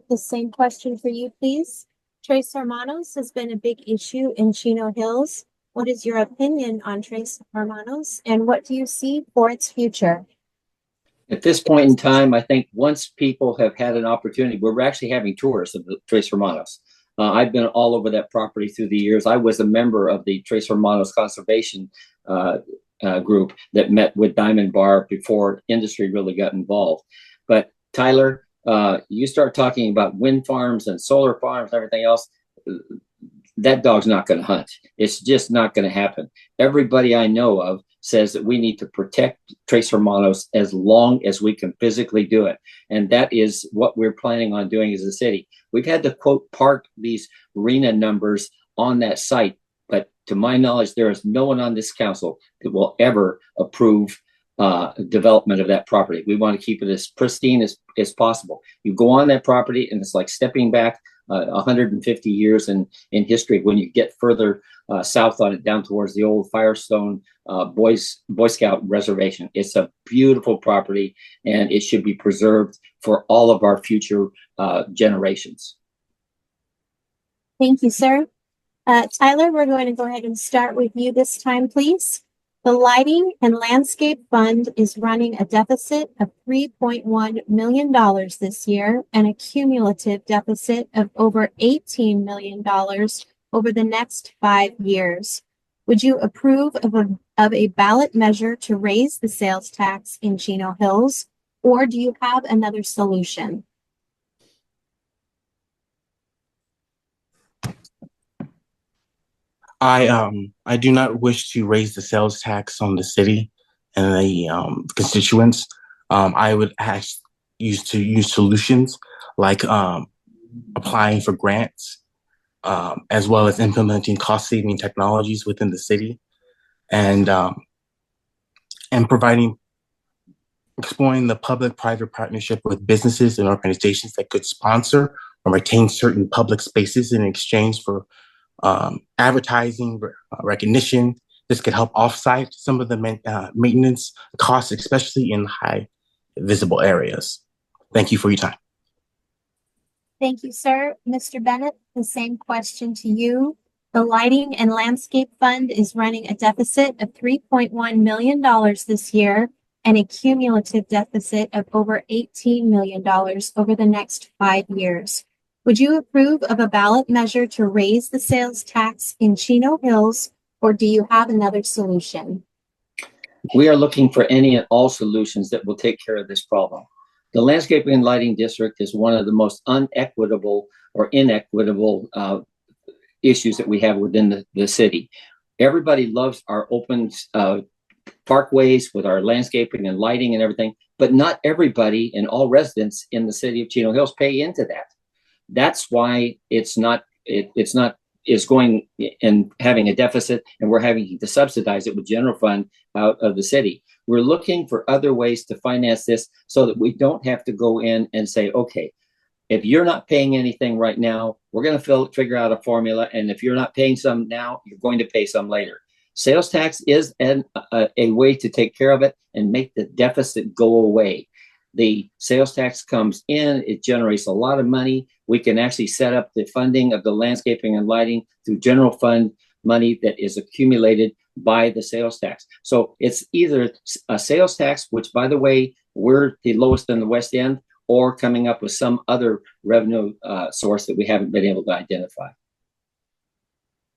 the same question for you, please. Trace Hermanos has been a big issue in Chino Hills. What is your opinion on Trace Hermanos, and what do you see for its future? At this point in time, I think once people have had an opportunity, we're actually having tours of the Trace Hermanos. I've been all over that property through the years. I was a member of the Trace Hermanos Conservation group that met with Diamond Bar before industry really got involved. But Tyler, you start talking about wind farms and solar farms and everything else, that dog's not going to hunt. It's just not going to happen. Everybody I know of says that we need to protect Trace Hermanos as long as we can physically do it. And that is what we're planning on doing as a city. We've had to, quote, park these RENA numbers on that site. But to my knowledge, there is no one on this council that will ever approve development of that property. We want to keep it as pristine as possible. You go on that property and it's like stepping back 150 years in history when you get further south on it, down towards the old Firestone Boy Scout reservation. It's a beautiful property and it should be preserved for all of our future generations. Thank you, sir. Tyler, we're going to go ahead and start with you this time, please. The Lighting and Landscape Fund is running a deficit of $3.1 million this year and a cumulative deficit of over $18 million over the next 5 years. Would you approve of a ballot measure to raise the sales tax in Chino Hills, or do you have another solution? I do not wish to raise the sales tax on the city and the constituents. I would use solutions like applying for grants, as well as implementing cost-saving technologies within the city, and exploring the public-private partnership with businesses and organizations that could sponsor or retain certain public spaces in exchange for advertising, recognition. This could help offset some of the maintenance costs, especially in high visible areas. Thank you for your time. Thank you, sir. Mr. Bennett, the same question to you. The Lighting and Landscape Fund is running a deficit of $3.1 million this year and a cumulative deficit of over $18 million over the next 5 years. Would you approve of a ballot measure to raise the sales tax in Chino Hills, or do you have another solution? We are looking for any and all solutions that will take care of this problem. The Landscaping and Lighting District is one of the most unequitable or inequitable issues that we have within the city. Everybody loves our open parkways with our landscaping and lighting and everything, but not everybody and all residents in the city of Chino Hills pay into that. That's why it's going and having a deficit, and we're having to subsidize it with general fund out of the city. We're looking for other ways to finance this so that we don't have to go in and say, okay, if you're not paying anything right now, we're going to figure out a formula. And if you're not paying some now, you're going to pay some later. Sales tax is a way to take care of it and make the deficit go away. The sales tax comes in, it generates a lot of money. We can actually set up the funding of the landscaping and lighting through general fund money that is accumulated by the sales tax. So it's either a sales tax, which, by the way, we're the lowest in the West End, or coming up with some other revenue source that we haven't been able to identify.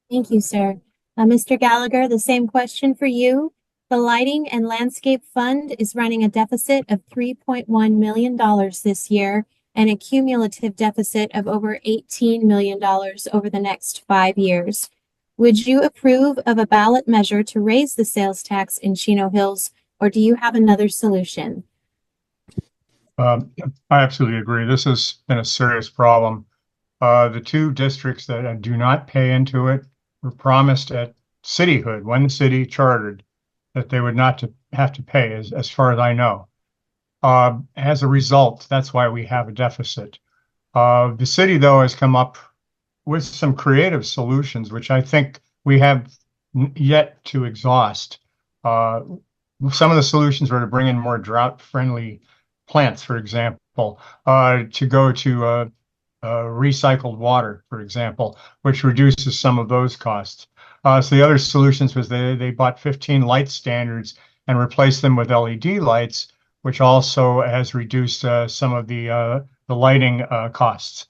Thank you, sir. Mr. Gallagher, the same question for you. The Lighting and Landscape Fund is running a deficit of $3.1 million this year and a cumulative deficit of over $18 million over the next 5 years. Would you approve of a ballot measure to raise the sales tax in Chino Hills, or do you have another solution? I absolutely agree. This has been a serious problem. The two districts that do not pay into it were promised at cityhood, when the city chartered, that they would not have to pay, as far as I know. As a result, that's why we have a deficit. The city, though, has come up with some creative solutions, which I think we have yet to exhaust. Some of the solutions were to bring in more drought-friendly plants, for example, to go to recycled water, for example, which reduces some of those costs. So the other solutions was they bought 15 light standards and replaced them with LED lights, which also has reduced some of the lighting costs.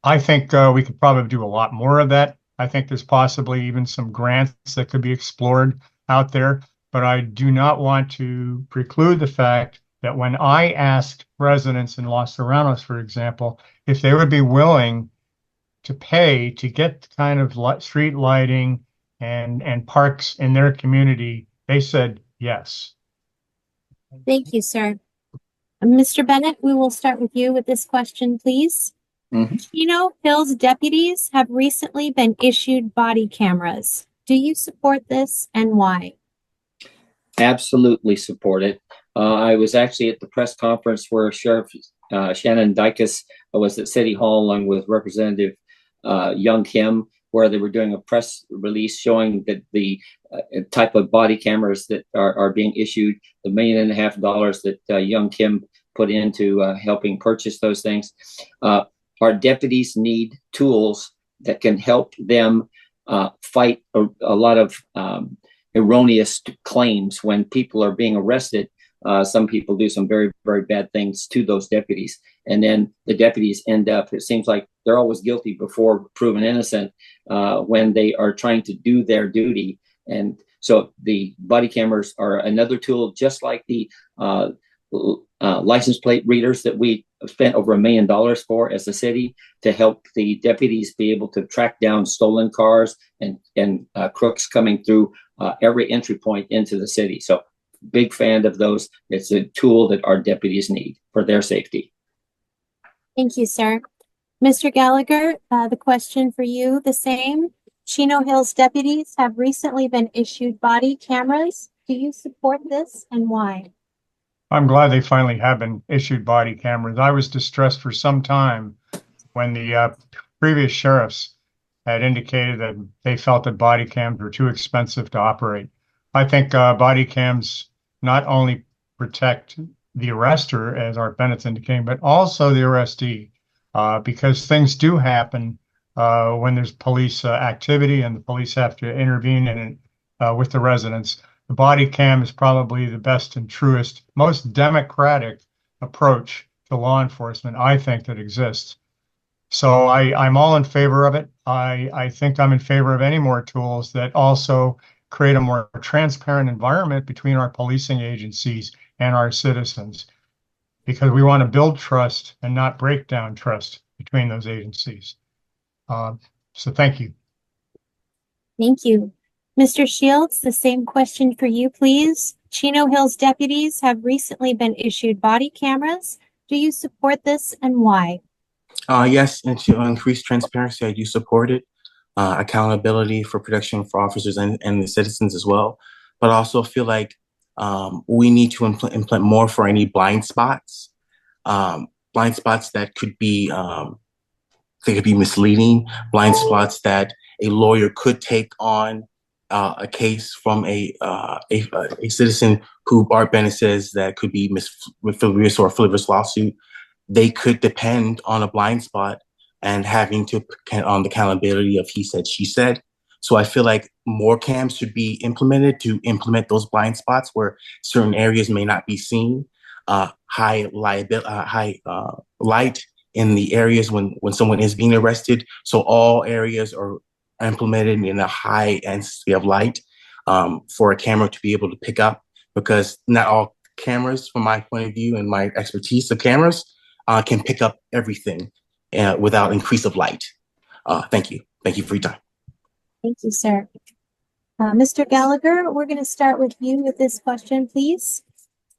I think we could probably do a lot more of that. I think there's possibly even some grants that could be explored out there, but I do not want to preclude the fact that when I asked residents in Los Serranos, for example, if they would be willing to pay to get the kind of street lighting and parks in their community, they said yes. Thank you, sir. Mr. Bennett, we will start with you with this question, please. Chino Hills deputies have recently been issued body cameras. Do you support this, and why? Absolutely support it. I was actually at the press conference where Sheriff Shannon Dykes was at City Hall along with Representative Young Kim, where they were doing a press release showing that the type of body cameras that are being issued, the $1.5 million that Young Kim put into helping purchase those things. Our deputies need tools that can help them fight a lot of erroneous claims when people are being arrested. Some people do some very, very bad things to those deputies. And then the deputies end up, it seems like they're always guilty before proven innocent when they are trying to do their duty. And so the body cameras are another tool, just like the license plate readers that we spent over $1 million for as a city to help the deputies be able to track down stolen cars and crooks coming through every entry point into the city. So big fan of those. It's a tool that our deputies need for their safety. Thank you, sir. Mr. Gallagher, the question for you, the same. Chino Hills deputies have recently been issued body cameras. Do you support this, and why? I'm glad they finally have been issued body cameras. I was distressed for some time when the previous sheriffs had indicated that they felt that body cams were too expensive to operate. I think body cams not only protect the arrestor, as Art Bennett's indicating, but also the arrestee, because things do happen when there's police activity and the police have to intervene with the residents. The body cam is probably the best and truest, most democratic approach to law enforcement, I think, that exists. So I'm all in favor of it. I think I'm in favor of any more tools that also create a more transparent environment between our policing agencies and our citizens, because we want to build trust and not break down trust between those agencies. So thank you. Thank you. Mr. Shields, the same question for you, please. Chino Hills deputies have recently been issued body cameras. Do you support this and why? Yes, and to increase transparency, I do support it. Accountability for protection for officers and the citizens as well. But I also feel like we need to implement more for any blind spots. Blind spots that could be they could be misleading. Blind spots that a lawyer could take on a case from a citizen who Art Bennett says that could be frivolous or a frivolous lawsuit. They could depend on a blind spot and having to on the accountability of he said, she said. So I feel like more cams should be implemented to implement those blind spots where certain areas may not be seen. High light in the areas when someone is being arrested. So all areas are implemented in a high intensity of light for a camera to be able to pick up, because not all cameras, from my point of view and my expertise of cameras, can pick up everything without increase of light. Thank you. Thank you for your time. Thank you, sir. Mr. Gallagher, we're going to start with you with this question, please.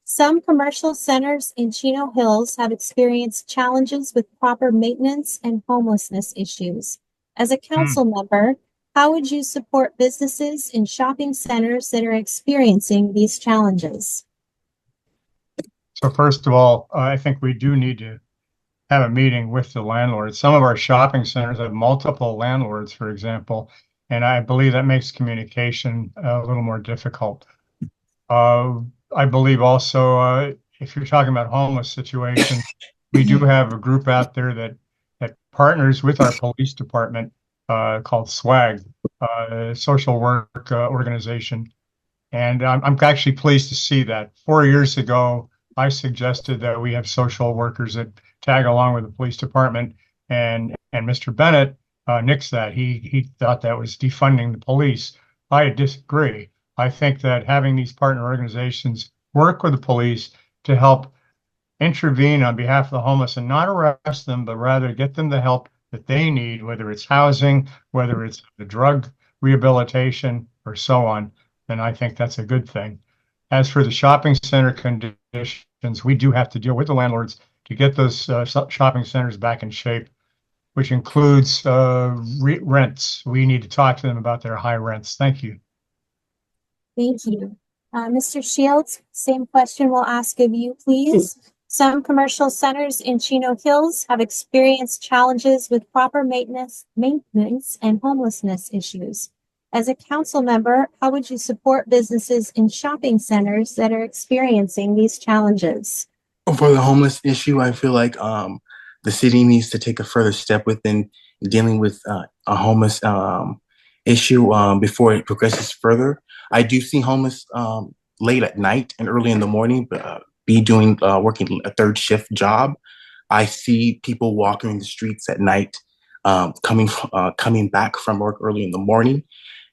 Some commercial centers in Chino Hills have experienced challenges with proper maintenance and homelessness issues. As a council member, how would you support businesses in shopping centers that are experiencing these challenges? So first of all, I think we do need to have a meeting with the landlords. Some of our shopping centers have multiple landlords, for example, and I believe that makes communication a little more difficult. I believe also, if you're talking about homeless situation, we do have a group out there that partners with our police department called SWAG, social work organization. And I'm actually pleased to see that. 4 years ago, I suggested that we have social workers that tag along with the police department, and Mr. Bennett nixed that. He thought that was defunding the police. I disagree. I think that having these partner organizations work with the police to help intervene on behalf of the homeless and not arrest them, but rather get them the help that they need, whether it's housing, whether it's the drug rehabilitation, or so on, then I think that's a good thing. As for the shopping center conditions, we do have to deal with the landlords to get those shopping centers back in shape, which includes rents. We need to talk to them about their high rents. Thank you. Thank you. Mr. Shields, same question we'll ask of you, please. Some commercial centers in Chino Hills have experienced challenges with proper maintenance and homelessness issues. As a council member, how would you support businesses in shopping centers that are experiencing these challenges? For the homeless issue, I feel like the city needs to take a further step within dealing with a homeless issue before it progresses further. I do see homeless late at night and early in the morning, working a third shift job. I see people walking the streets at night, coming back from work early in the morning.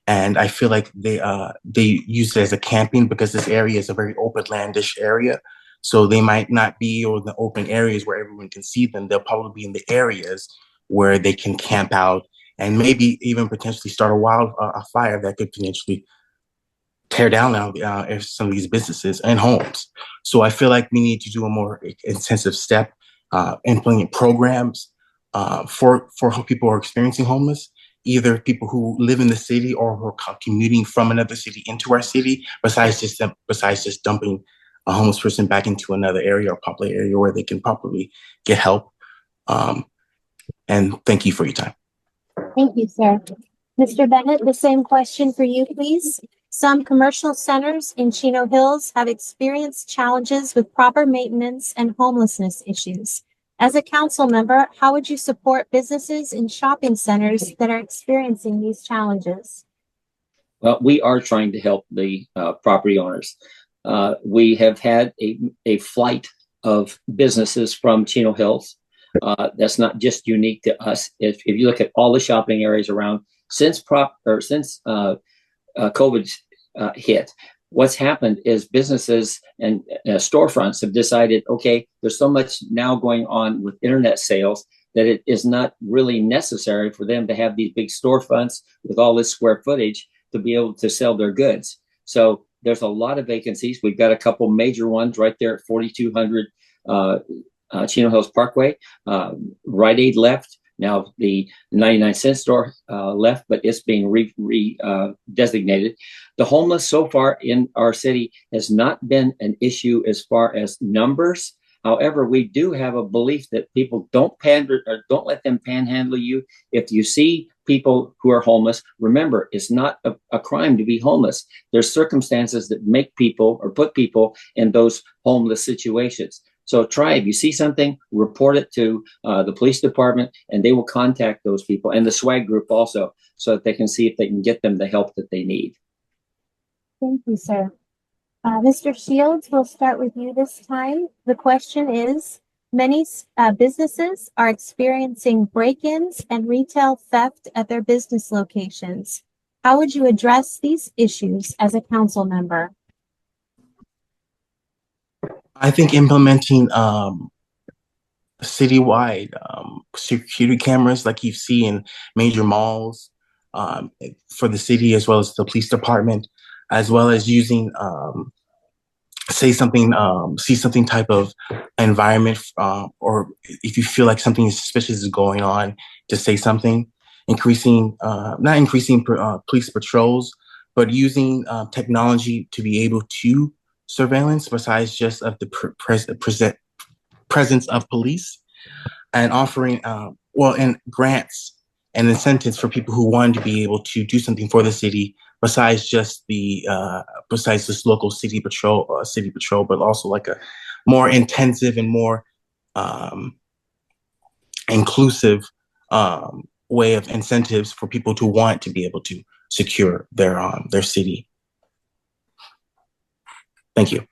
And I feel like they use it as a camping, because this area is a very open landish area. So they might not be in the open areas where everyone can see them. They'll probably be in the areas where they can camp out and maybe even potentially start a fire that could potentially tear down some of these businesses and homes. So I feel like we need to do a more intensive step, implementing programs for people who are experiencing homeless, either people who live in the city or who are commuting from another city into our city, besides just dumping a homeless person back into another area or popular area where they can properly get help. And thank you for your time. Thank you, sir. Mr. Bennett, the same question for you, please. Some commercial centers in Chino Hills have experienced challenges with proper maintenance and homelessness issues. As a council member, how would you support businesses in shopping centers that are experiencing these challenges? Well, we are trying to help the property owners. We have had a flight of businesses from Chino Hills. That's not just unique to us. If you look at all the shopping areas around since COVID hit, what's happened is businesses and storefronts have decided, okay, there's so much now going on with internet sales that it is not really necessary for them to have these big storefronts with all this square footage to be able to sell their goods. So there's a lot of vacancies. We've got a couple major ones right there at 4200 Chino Hills Parkway. Rite Aid left. Now the 99-cent store left, but it's being designated. The homeless so far in our city has not been an issue as far as numbers. However, we do have a belief that people don't pander or don't let them panhandle you. If you see people who are homeless, remember, it's not a crime to be homeless. There's circumstances that make people or put people in those homeless situations. So try, if you see something, report it to the police department, and they will contact those people and the swag group also, so that they can see if they can get them the help that they need. Thank you, sir. Mr. Shields, we'll start with you this time. The question is, many businesses are experiencing break-ins and retail theft at their business locations. How would you address these issues as a council member? I think implementing citywide security cameras like you see in major malls for the city, as well as the police department, as well as using see something type of environment, or if you feel like something suspicious is going on, to say something. Not increasing police patrols, but using technology to be able to surveillance besides just of the presence of police, and offering and grants and incentives for people who want to be able to do something for the city besides just besides this local city patrol, but also like a more intensive and more inclusive way of incentives for people to want to be able to secure their city. Thank you.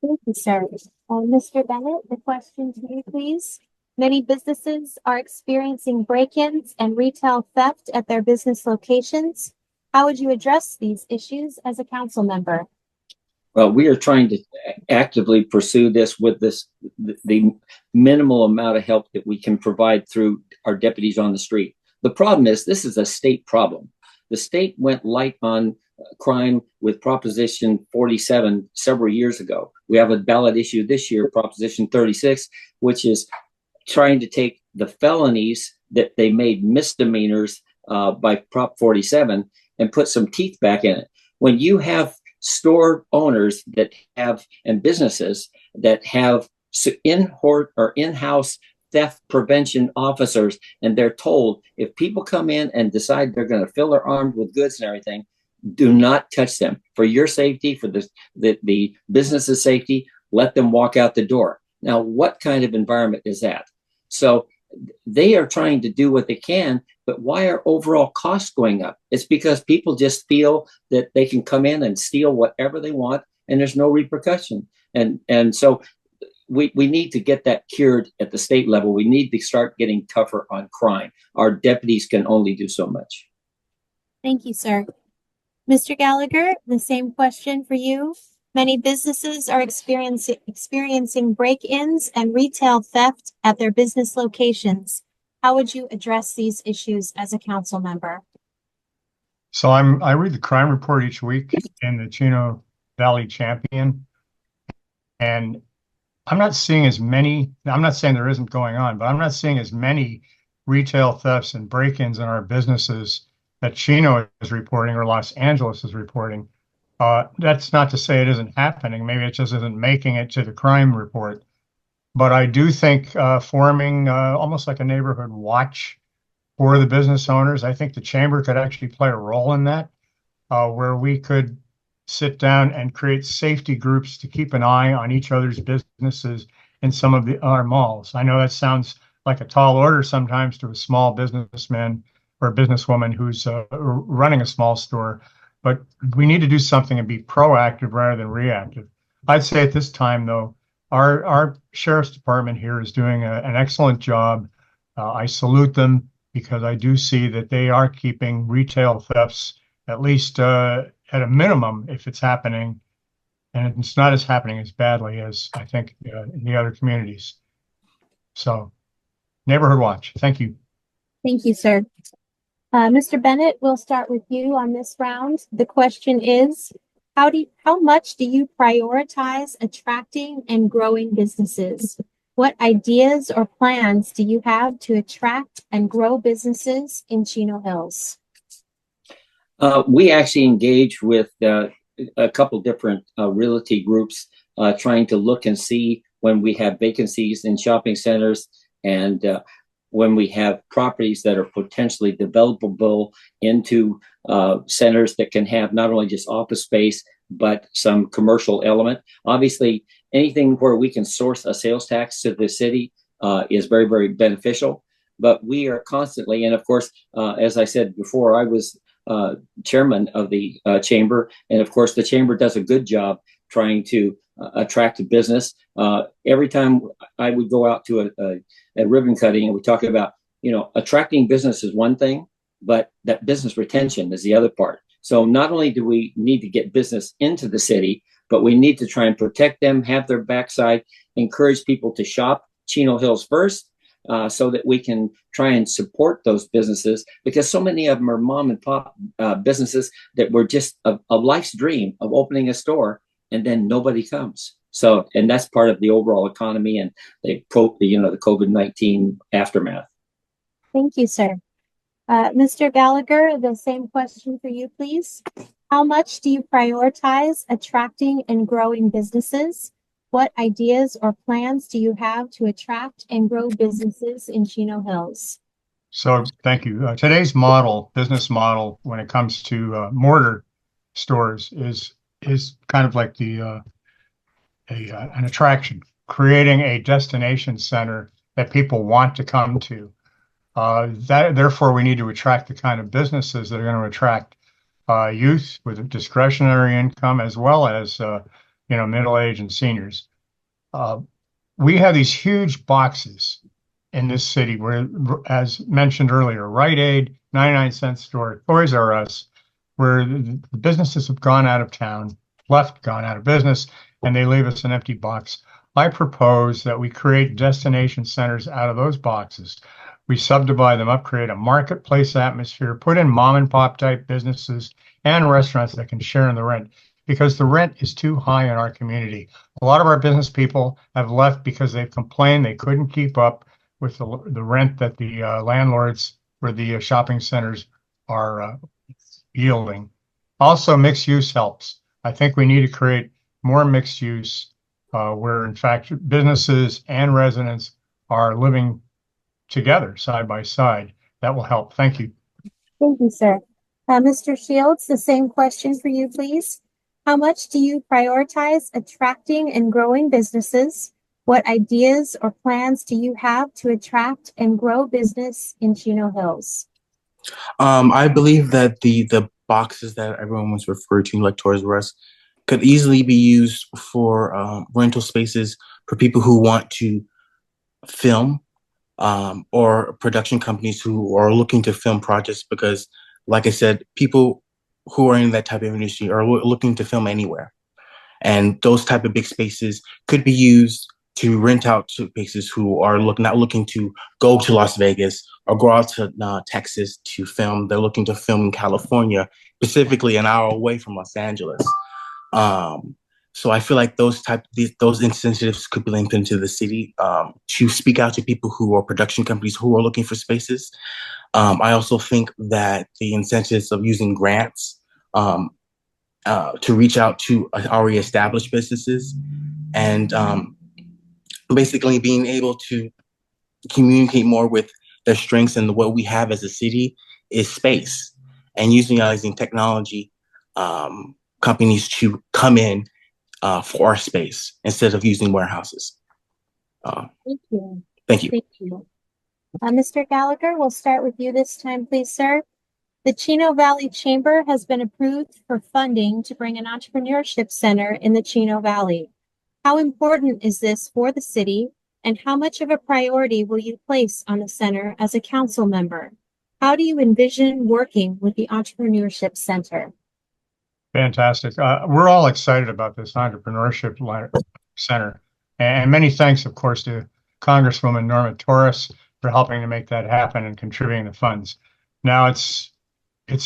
Thank you, sir. Mr. Bennett, the question to you, please. Many businesses are experiencing break-ins and retail theft at their business locations. How would you address these issues as a council member? Well, we are trying to actively pursue this with the minimal amount of help that we can provide through our deputies on the street. The problem is this is a state problem. The state went light on crime with Proposition 47 several years ago. We have a ballot issue this year, Proposition 36, which is trying to take the felonies that they made misdemeanors by Prop 47 and put some teeth back in it. When you have store owners that have, and businesses that have in-house theft prevention officers, and they're told if people come in and decide they're going to fill their arms with goods and everything, do not touch them. For your safety, for the business's safety, let them walk out the door. Now, what kind of environment is that? So they are trying to do what they can, but why are overall costs going up? It's because people just feel that they can come in and steal whatever they want, and there's no repercussion. And so we need to get that cured at the state level. We need to start getting tougher on crime. Our deputies can only do so much. Thank you, sir. Mr. Gallagher, the same question for you. Many businesses are experiencing break-ins and retail theft at their business locations. How would you address these issues as a council member? So I read the crime report each week in the Chino Valley Champion, and I'm not seeing as many. I'm not saying there isn't going on, but I'm not seeing as many retail thefts and break-ins in our businesses that Chino is reporting or Los Angeles is reporting. That's not to say it isn't happening. Maybe it just isn't making it to the crime report. But I do think forming almost like a neighborhood watch for the business owners. I think the chamber could actually play a role in that, where we could sit down and create safety groups to keep an eye on each other's businesses in some of our malls. I know that sounds like a tall order sometimes to a small businessman or a businesswoman who's running a small store, but we need to do something and be proactive rather than reactive. I'd say at this time, though, our sheriff's department here is doing an excellent job. I salute them because I do see that they are keeping retail thefts at least at a minimum if it's happening, and it's not as happening as badly as I think in the other communities. So, neighborhood watch. Thank you. Thank you, sir. Mr. Bennett, we'll start with you on this round. The question is, how much do you prioritize attracting and growing businesses? What ideas or plans do you have to attract and grow businesses in Chino Hills? We actually engage with a couple different realty groups trying to look and see when we have vacancies in shopping centers and when we have properties that are potentially developable into centers that can have not only just office space, but some commercial element. Obviously, anything where we can source a sales tax to the city is very, very beneficial. But we are constantly, and of course, as I said before, I was chairman of the chamber. And of course, the chamber does a good job trying to attract a business. Every time I would go out to a ribbon cutting and we talk about, attracting business is one thing, but that business retention is the other part. So not only do we need to get business into the city, but we need to try and protect them, have their backside, encourage people to shop Chino Hills first, so that we can try and support those businesses, because so many of them are mom and pop businesses that were just a life's dream of opening a store, and then nobody comes. So, and that's part of the overall economy and the COVID-19 aftermath. Thank you, sir. Mr. Gallagher, the same question for you, please. How much do you prioritize attracting and growing businesses? What ideas or plans do you have to attract and grow businesses in Chino Hills? So thank you. Today's business model, when it comes to mortar stores, is kind of like an attraction, creating a destination center that people want to come to. Therefore, we need to attract the kind of businesses that are going to attract youth with a discretionary income, as well as middle age and seniors. We have these huge boxes in this city where, as mentioned earlier, Rite Aid, 99-cent store, Toys R Us, where the businesses have gone out of town, gone out of business, and they leave us an empty box. I propose that we create destination centers out of those boxes. We subdivide them up, create a marketplace atmosphere, put in mom and pop type businesses and restaurants that can share in the rent, because the rent is too high in our community. A lot of our business people have left because they've complained they couldn't keep up with the rent that the landlords for the shopping centers are yielding. Also, mixed use helps. I think we need to create more mixed use where, in fact, businesses and residents are living together side by side. That will help. Thank you. Thank you, sir. Mr. Shields, the same question for you, please. How much do you prioritize attracting and growing businesses? What ideas or plans do you have to attract and grow business in Chino Hills? I believe that the boxes that everyone was referred to, like Toys R Us, could easily be used for rental spaces for people who want to film, or production companies who are looking to film projects, because, like I said, people who are in that type of industry are looking to film anywhere. And those type of big spaces could be used to rent out to places who are not looking to go to Las Vegas or go out to Texas to film. They're looking to film in California, specifically an hour away from Los Angeles. So I feel like those incentives could be linked into the city to speak out to people who are production companies who are looking for spaces. I also think that the incentives of using grants to reach out to already established businesses and basically being able to communicate more with their strengths and what we have as a city is space, and utilizing technology, companies to come in for our space instead of using warehouses. Thank you. Thank you. Thank you. Mr. Gallagher, we'll start with you this time, please, sir. The Chino Valley Chamber has been approved for funding to bring an entrepreneurship center in the Chino Valley. How important is this for the city, and how much of a priority will you place on the center as a council member? How do you envision working with the entrepreneurship center? Fantastic. We're all excited about this entrepreneurship center. And many thanks, of course, to Congresswoman Norma Torres for helping to make that happen and contributing the funds. Now, it's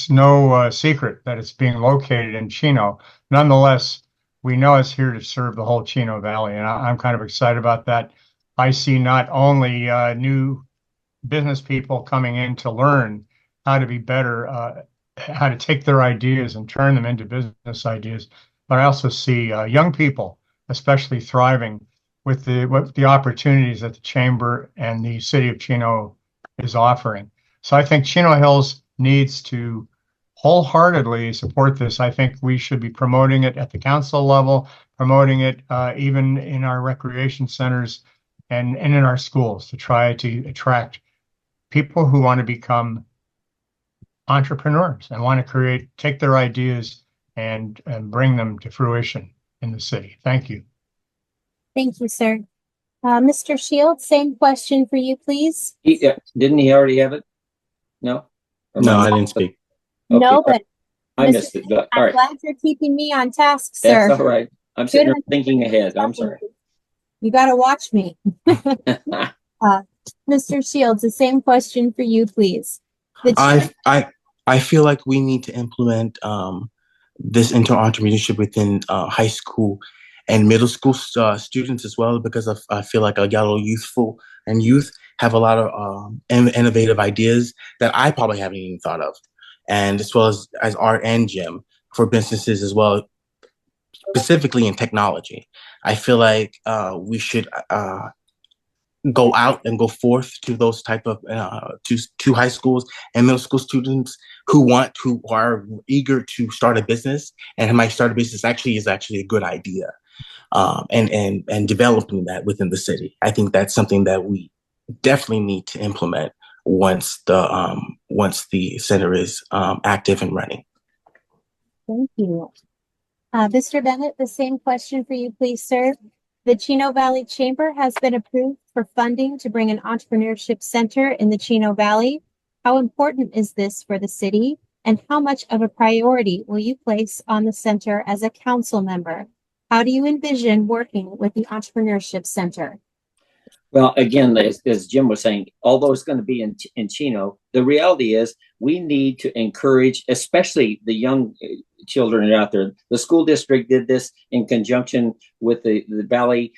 no secret that it's being located in Chino. Nonetheless, we know it's here to serve the whole Chino Valley, and I'm kind of excited about that. I see not only new business people coming in to learn how to be better, how to take their ideas and turn them into business ideas, but I also see young people, especially thriving with the opportunities that the Chamber and the City of Chino is offering. So I think Chino Hills needs to wholeheartedly support this. I think we should be promoting it at the council level, promoting it even in our recreation centers and in our schools to try to attract people who want to become entrepreneurs and want to take their ideas and bring them to fruition in the city. Thank you. Thank you, sir. Mr. Shields, same question for you, please. Didn't he already have it? No? No, I didn't speak. Okay. No, but I missed it. All I'm right. glad you're keeping me on task, sir. That's all right. I'm sitting there thinking ahead. I'm sorry. You got to watch me. Mr. Shields, the same question for you, please. I feel like we need to implement this into entrepreneurship within high school and middle school students as well, because I feel like Yellow Youthful and youth have a lot of innovative ideas that I probably haven't even thought of, and as well as art and gym for businesses as well, specifically in technology. I feel like we should go out and go forth to those type of to high schools and middle school students who are eager to start a business and might start a business is actually a good idea, and developing that within the city. I think that's something that we definitely need to implement once the center is active and running. Thank you. Mr. Bennett, the same question for you, please, sir. The Chino Valley Chamber has been approved for funding to bring an entrepreneurship center in the Chino Valley. How important is this for the city, and how much of a priority will you place on the center as a council member? How do you envision working with the entrepreneurship center? Well, again, as Jim was saying, although it's going to be in Chino, the reality is we need to encourage, especially the young children out there. The school district did this in conjunction with the Valley,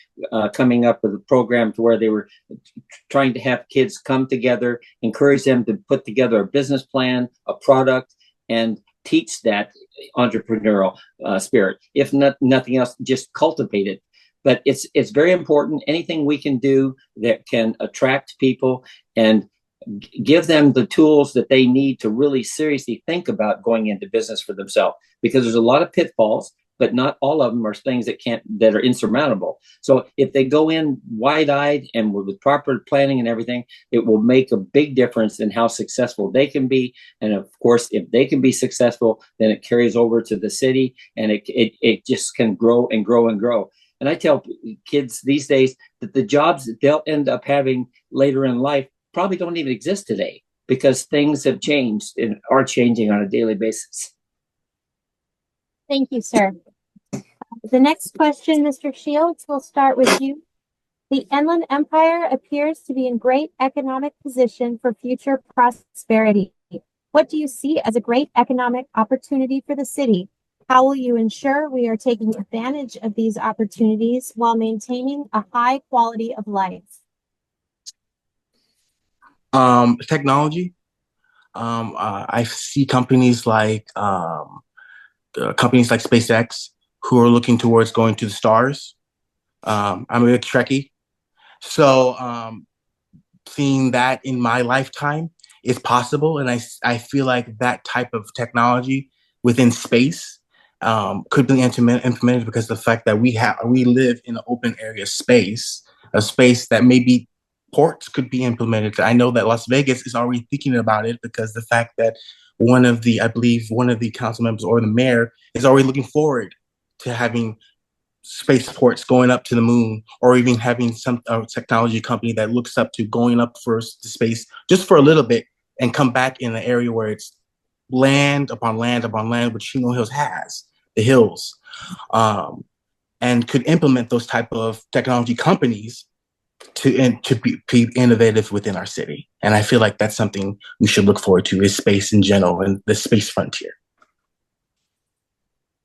coming up with a program to where they were trying to have kids come together, encourage them to put together a business plan, a product, and teach that entrepreneurial spirit. If nothing else, just cultivate it. But it's very important. Anything we can do that can attract people and give them the tools that they need to really seriously think about going into business for themselves, because there's a lot of pitfalls, but not all of them are things that are insurmountable. So if they go in wide-eyed and with proper planning and everything, it will make a big difference in how successful they can be. And of course, if they can be successful, then it carries over to the city, and it just can grow and grow and grow. And I tell kids these days that the jobs that they'll end up having later in life probably don't even exist today, because things have changed and are changing on a daily basis. Thank you, sir. The next question, Mr. Shields, we'll start with you. The Inland Empire appears to be in great economic position for future prosperity. What do you see as a great economic opportunity for the city? How will you ensure we are taking advantage of these opportunities while maintaining a high quality of life? Technology. I see companies like SpaceX who are looking towards going to the stars. I'm a big Trekkie, so seeing that in my lifetime is possible. And I feel like that type of technology within space could be implemented because of the fact that we live in an open area space, a space that maybe ports could be implemented. I know that Las Vegas is already thinking about it because the fact that I believe one of the council members or the mayor is already looking forward to having spaceports going up to the moon, or even having some technology company that looks up to going up first to space just for a little bit and come back in an area where it's land upon land upon land, which Chino Hills has, the hills, and could implement those type of technology companies to be innovative within our city. And I feel like that's something we should look forward to, is space in general and the space frontier.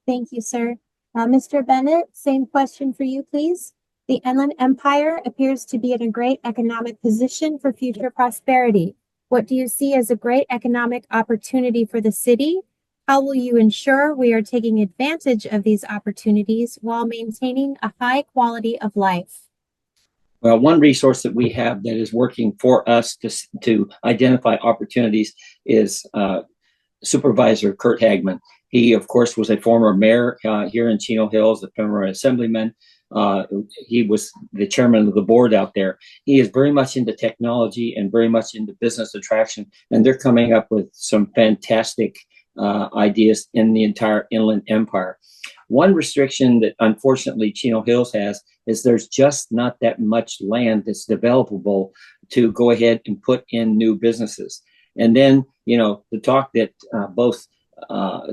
Thank you, sir. Mr. Bennett, same question for you, please. The Inland Empire appears to be in a great economic position for future prosperity. What do you see as a great economic opportunity for the city? How will you ensure we are taking advantage of these opportunities while maintaining a high quality of life? Well, one resource that we have that is working for us to identify opportunities is Supervisor Kurt Hagman. He, of course, was a former mayor here in Chino Hills, a former assemblyman. He was the chairman of the board out there. He is very much into technology and very much into business attraction, and they're coming up with some fantastic ideas in the entire Inland Empire. One restriction that unfortunately Chino Hills has is there's just not that much land that's developable to go ahead and put in new businesses. And then, the talk that both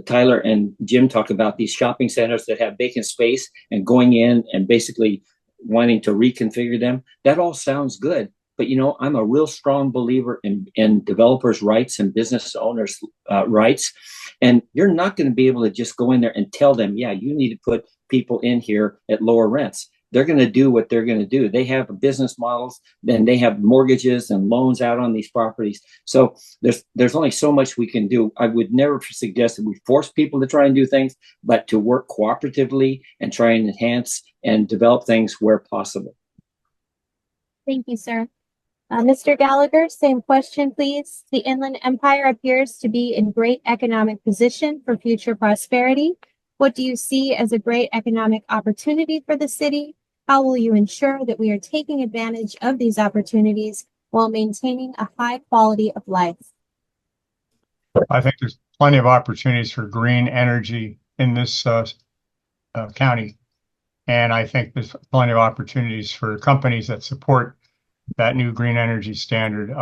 Tyler and Jim talk about, these shopping centers that have vacant space and going in and basically wanting to reconfigure them, that all sounds good. But, I'm a real strong believer in developers' rights and business owners' rights. And you're not going to be able to just go in there and tell them, yeah, you need to put people in here at lower rents. They're going to do what they're going to do. They have business models, then they have mortgages and loans out on these properties. So there's only so much we can do. I would never suggest that we force people to try and do things, but to work cooperatively and try and enhance and develop things where possible. Thank you, sir. Mr. Gallagher, same question, please. The Inland Empire appears to be in great economic position for future prosperity. What do you see as a great economic opportunity for the city? How will you ensure that we are taking advantage of these opportunities while maintaining a high quality of life? I think there's plenty of opportunities for green energy in this county. And I think there's plenty of opportunities for companies that support that new green energy standard.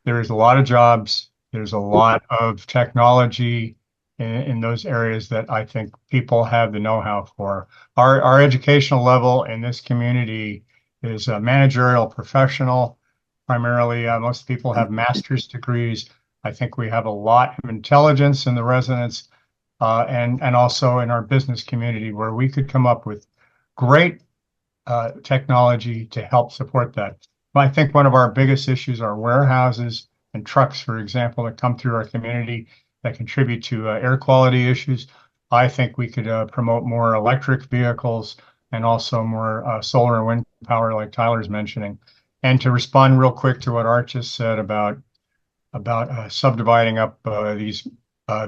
There's a lot of jobs. There's a lot of technology in those areas that I think people have the know-how for. Our educational level in this community is managerial, professional. Primarily, most people have master's degrees. I think we have a lot of intelligence in the residents and also in our business community, where we could come up with great technology to help support that. I think one of our biggest issues are warehouses and trucks, for example, that come through our community that contribute to air quality issues. I think we could promote more electric vehicles and also more solar and wind power, like Tyler's mentioning. And to respond real quick to what Art just said about subdividing up these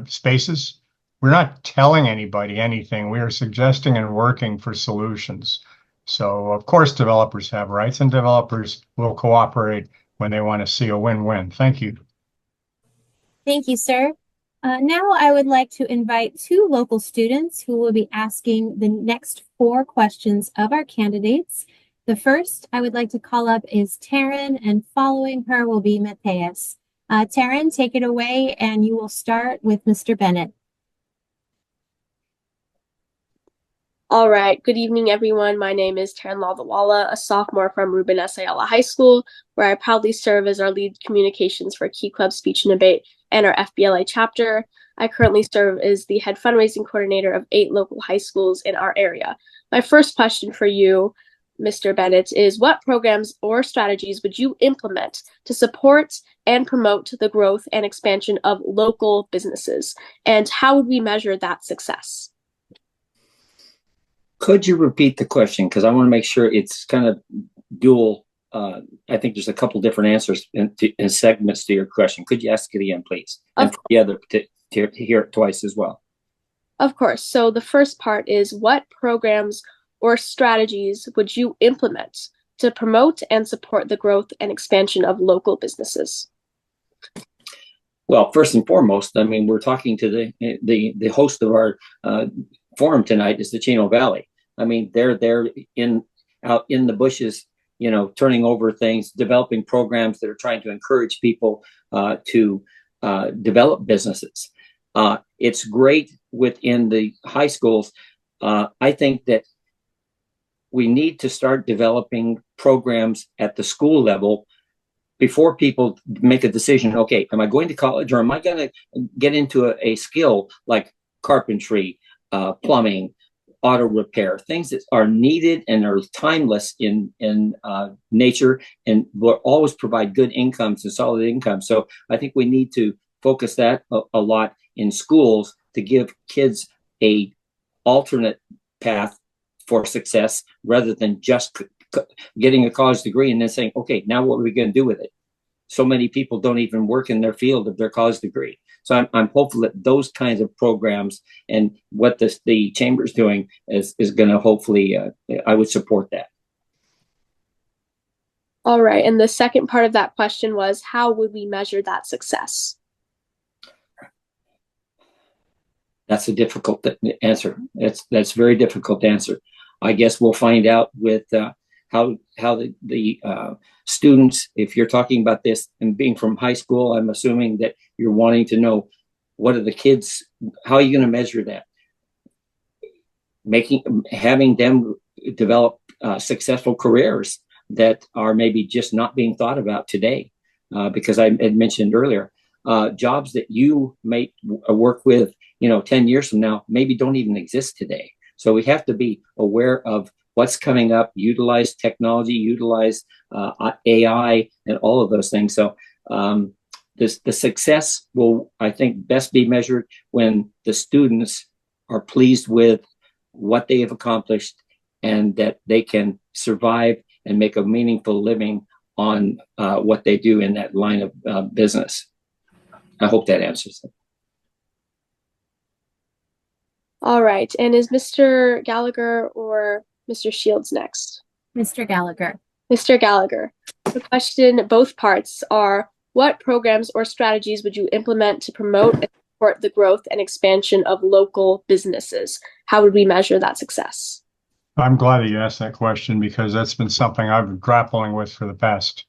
spaces, we're not telling anybody anything. We are suggesting and working for solutions. So, of course, developers have rights, and developers will cooperate when they want to see a win-win. Thank you. Thank you, sir. Now I would like to invite two local students who will be asking the next 4 questions of our candidates. The first I would like to call up is Taryn, and following her will be Matthias. Taryn, take it away, and you will start with Mr. Bennett. All right. Good evening, everyone. My name is Taryn Laldawala, a sophomore from Ruben S. Ayala High School, where I proudly serve as our lead communications for Key Club Speech and Debate and our FBLA chapter. I currently serve as the head fundraising coordinator of 8 local high schools in our area. My first question for you, Mr. Bennett, is what programs or strategies would you implement to support and promote the growth and expansion of local businesses? And how would we measure that success? Could you repeat the question? Because I want to make sure it's kind of dual I think there's a couple different answers in segments to your question. Could you ask it again, please? And for the other to hear it twice as well. Of course. So the first part is, what programs or strategies would you implement to promote and support the growth and expansion of local businesses? Well, first and foremost, I mean, we're talking to the host of our forum tonight is the Chino Valley. I mean, they're out in the bushes, you know, turning over things, developing programs that are trying to encourage people to develop businesses. It's great within the high schools. I think that we need to start developing programs at the school level before people make a decision. Okay, am I going to college, or am I going to get into a skill like carpentry, plumbing, auto repair, things that are needed and are timeless in nature and will always provide good incomes and solid income. So I think we need to focus that a lot in schools to give kids a alternate path for success, rather than just getting a college degree and then saying, okay, now what are we going to do with it? So many people don't even work in their field of their college degree. So I'm hopeful that those kinds of programs and what the chamber's doing is going to hopefully, I would support that. All right. And the second part of that question was, how would we measure that success? That's a difficult answer. That's very difficult to answer. I guess we'll find out with how the students, if you're talking about this and being from high school, I'm assuming that you're wanting to know, what are the kids, how are you going to measure that? Having them develop successful careers that are maybe just not being thought about today. Because I had mentioned earlier, jobs that you may work with, 10 years from now, maybe don't even exist today. So we have to be aware of what's coming up, utilize technology, utilize AI and all of those things. So the success will, I think, best be measured when the students are pleased with what they have accomplished and that they can survive and make a meaningful living on what they do in that line of business. I hope that answers it. All right. And is Mr. Gallagher or Mr. Shields next? Mr. Gallagher. Mr. Gallagher. The question, both parts, are, what programs or strategies would you implement to promote and support the growth and expansion of local businesses? How would we measure that success? I'm glad that you asked that question, because that's been something I've been grappling with for the past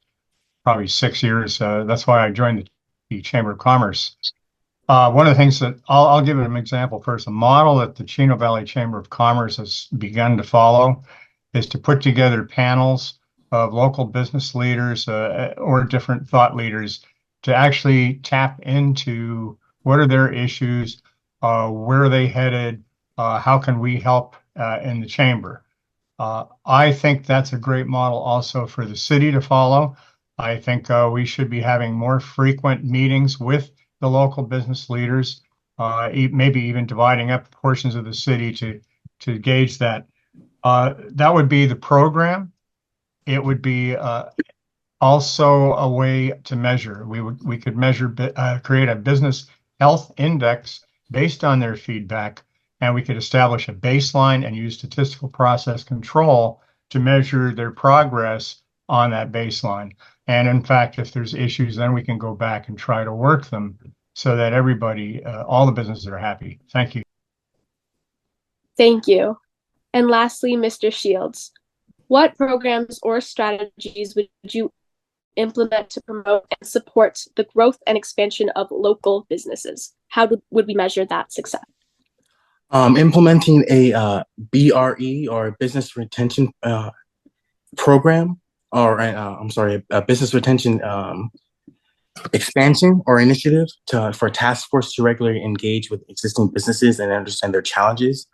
probably 6 years. That's why I joined the Chamber of Commerce. One of the things that I'll give an example first. A model that the Chino Valley Chamber of Commerce has begun to follow is to put together panels of local business leaders or different thought leaders to actually tap into what are their issues, where are they headed, how can we help in the chamber. I think that's a great model also for the city to follow. I think we should be having more frequent meetings with the local business leaders, maybe even dividing up portions of the city to gauge that. That would be the program. It would be also a way to measure. We could measure, create a business health index based on their feedback, and we could establish a baseline and use statistical process control to measure their progress on that baseline. And in fact, if there's issues, then we can go back and try to work them so that everybody, all the businesses are happy. Thank you. Thank you. And lastly, Mr. Shields, what programs or strategies would you implement to promote and support the growth and expansion of local businesses? How would we measure that success? Implementing a BRE, or business retention program, or a business retention expansion or initiative for a task force to regularly engage with existing businesses and understand their challenges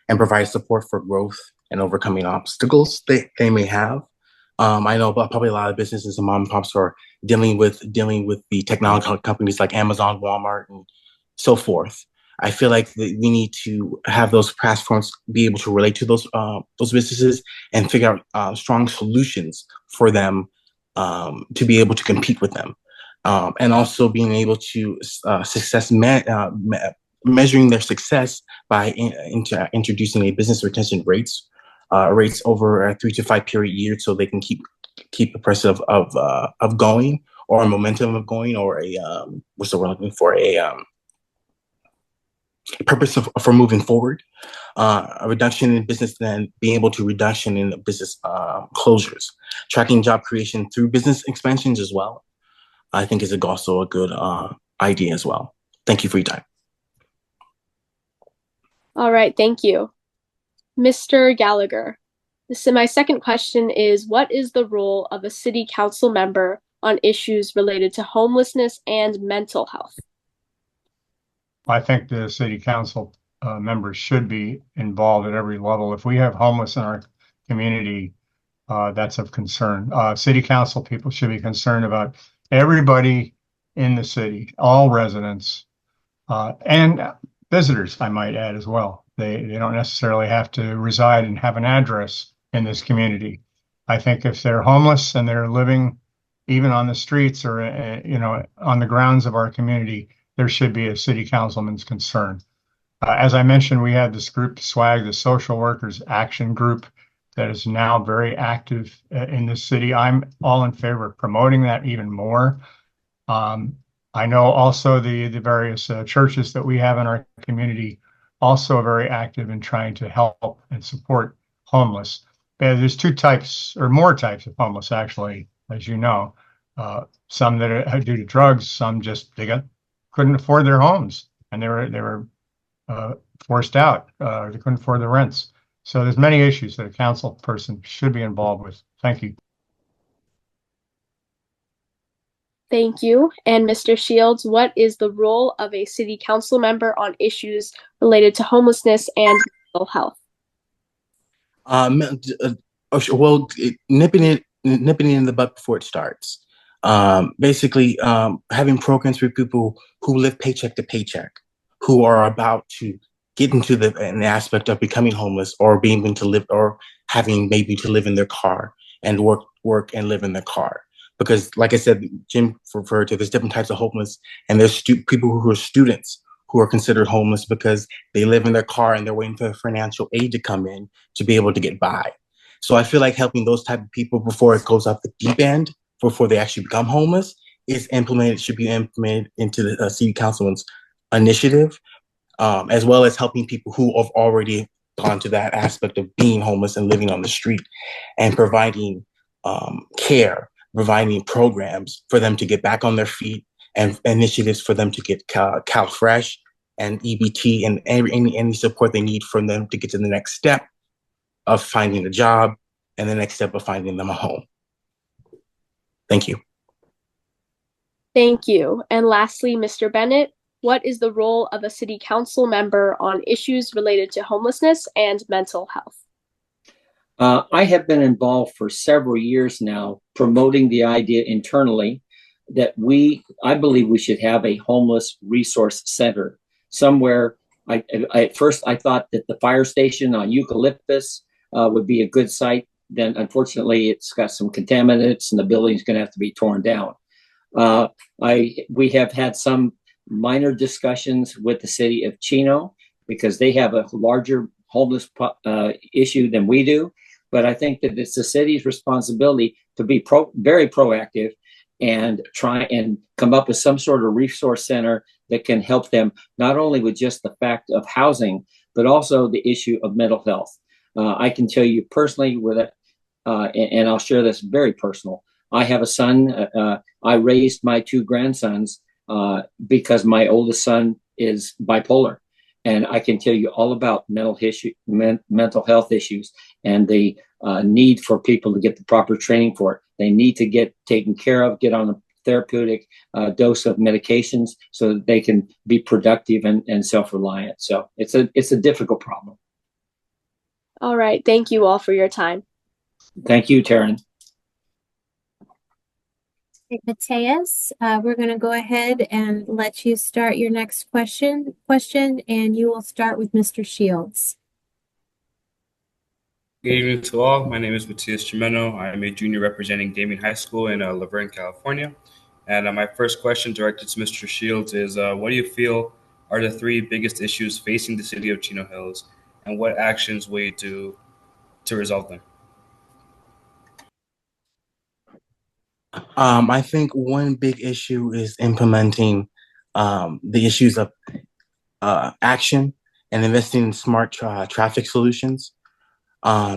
and provide support for growth and overcoming obstacles they may have. I know probably a lot of businesses and mom and pops are dealing with the technology companies like Amazon, Walmart, and so forth. I feel like we need to have those platforms be able to relate to those businesses and figure out strong solutions for them to be able to compete with them. And also being able to measuring their success by introducing a business retention rates over a 3 to 5 period so they can keep abreast of going, or a momentum of going, or a what's the word looking for, a purpose for moving forward. A reduction in business, then being able to reduction in business closures, tracking job creation through business expansions as well. I think is also a good idea as well. Thank you for your time. All right, thank you. Mr. Gallagher, so my second question is, what is the role of a city council member on issues related to homelessness and mental health? I think the city council members should be involved at every level. If we have homeless in our community, that's of concern. City council people should be concerned about everybody in the city, all residents, and visitors, I might add as well. They don't necessarily have to reside and have an address in this community. I think if they're homeless and they're living even on the streets or on the grounds of our community, there should be a city councilman's concern. As I mentioned, we have this group, SWAG, the Social Workers Action Group, that is now very active in the city. I'm all in favor of promoting that even more. I know also the various churches that we have in our community also are very active in trying to help and support homeless. There's two types or more types of homeless, actually, as you know. Some that are due to drugs, some just couldn't afford their homes and they were forced out. They couldn't afford the rents. So there's many issues that a council person should be involved with. Thank you. Thank you. And Mr. Shields, what is the role of a city council member on issues related to homelessness and mental health? Well, nipping it in the butt before it starts. Basically, having programs for people who live paycheck to paycheck, who are about to get into an aspect of becoming homeless, or being able to live, or having maybe to live in their car and work and live in their car. Because, like I said, Jim referred to, there's different types of homeless, and there's people who are students who are considered homeless because they live in their car and they're waiting for financial aid to come in to be able to get by. So I feel like helping those type of people before it goes off the deep end, before they actually become homeless, should be implemented into the city councilman's initiative, as well as helping people who have already gone to that aspect of being homeless and living on the street, and providing care, providing programs for them to get back on their feet, and initiatives for them to get CalFresh and EBT and any support they need for them to get to the next step of finding a job and the next step of finding them a home. Thank you. Thank you. And lastly, Mr. Bennett, what is the role of a city council member on issues related to homelessness and mental health? I have been involved for several years now promoting the idea internally that I believe we should have a homeless resource center somewhere. At first I thought that the fire station on Eucalyptus would be a good site. Then unfortunately it's got some contaminants and the building's going to have to be torn down. We have had some minor discussions with the city of Chino because they have a larger homeless issue than we do. But I think that it's the city's responsibility to be very proactive and try and come up with some sort of resource center that can help them not only with just the fact of housing, but also the issue of mental health. I can tell you personally with it, and I'll share this very personal. I have a son. I raised my two grandsons because my oldest son is bipolar. And I can tell you all about mental health issues and the need for people to get the proper training for it. They need to get taken care of, get on a therapeutic dose of medications so that they can be productive and self-reliant. So it's a difficult problem. All right. Thank you all for your time. Thank you, Taryn. Mateus, we're going to go ahead and let you start your next question, and you will start with Mr. Shields. Good evening to all. My name is Matias Chimeno. I am a junior representing Damien High School in Laverne, California. And my first question directed to Mr. Shields is, what do you feel are the three biggest issues facing the city of Chino Hills, and what actions will you do to resolve them? I think one big issue is implementing the issues of action and investing in smart traffic solutions,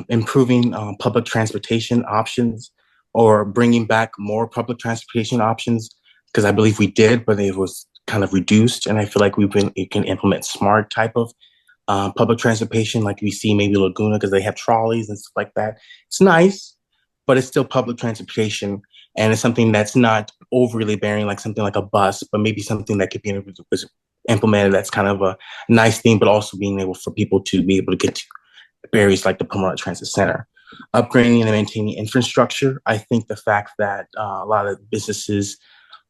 improving public transportation options, or bringing back more public transportation options, because I believe we did, but it was kind of reduced. And I feel like we can implement smart type of public transportation, like we see maybe Laguna, because they have trolleys and stuff like that. It's nice, but it's still public transportation, and it's something that's not overly bearing, like something like a bus, but maybe something that could be implemented. That's kind of a nice thing, but also being able for people to be able to get to areas like the Pomona Transit Center. Upgrading and maintaining infrastructure. I think the fact that a lot of businesses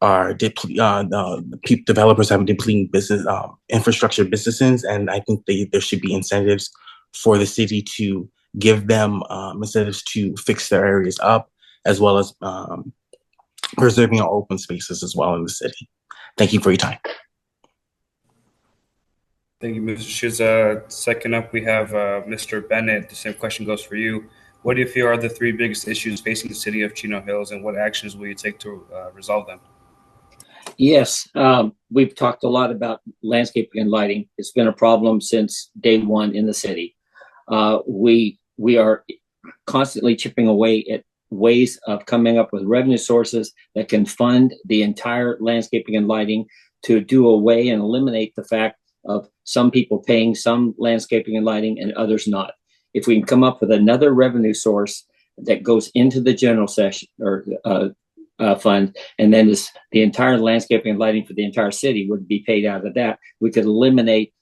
are developers have depleting business infrastructure businesses, and I think there should be incentives for the city to give them incentives to fix their areas up, as well as preserving our open spaces as well in the city. Thank you for your time. Thank you, Mr. Shields. Second up, we have Mr. Bennett. The same question goes for you. What do you feel are the three biggest issues facing the city of Chino Hills, and what actions will you take to resolve them? Yes, we've talked a lot about landscaping and lighting. It's been a problem since day one in the city. We are constantly chipping away at ways of coming up with revenue sources that can fund the entire landscaping and lighting, to do away and eliminate the fact of some people paying some landscaping and lighting and others not. If we can come up with another revenue source that goes into the general session or fund, and then the entire landscaping and lighting for the entire city would be paid out of that, we could eliminate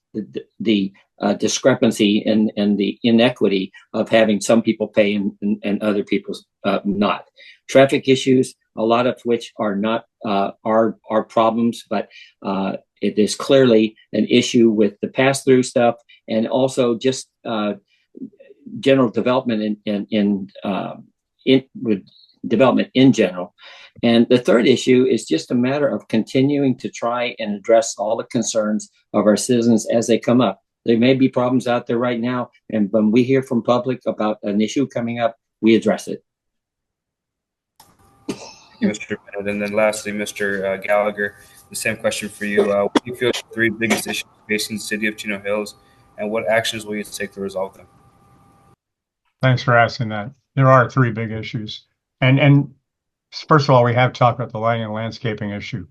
the discrepancy and the inequity of having some people pay and other people not. Traffic issues, a lot of which are not our problems, but it is clearly an issue with the pass-through stuff, and also just general development with development in general. And the third issue is just a matter of continuing to try and address all the concerns of our citizens as they come up. There may be problems out there right now, and when we hear from public about an issue coming up, we address it. Thank you, Mr. Bennett. And then lastly, Mr. Gallagher, the same question for you. What do you feel are the three biggest issues facing the city of Chino Hills, and what actions will you take to resolve them? Thanks for asking that. There are three big issues. And first of all, we have talked about the lighting and landscaping issue.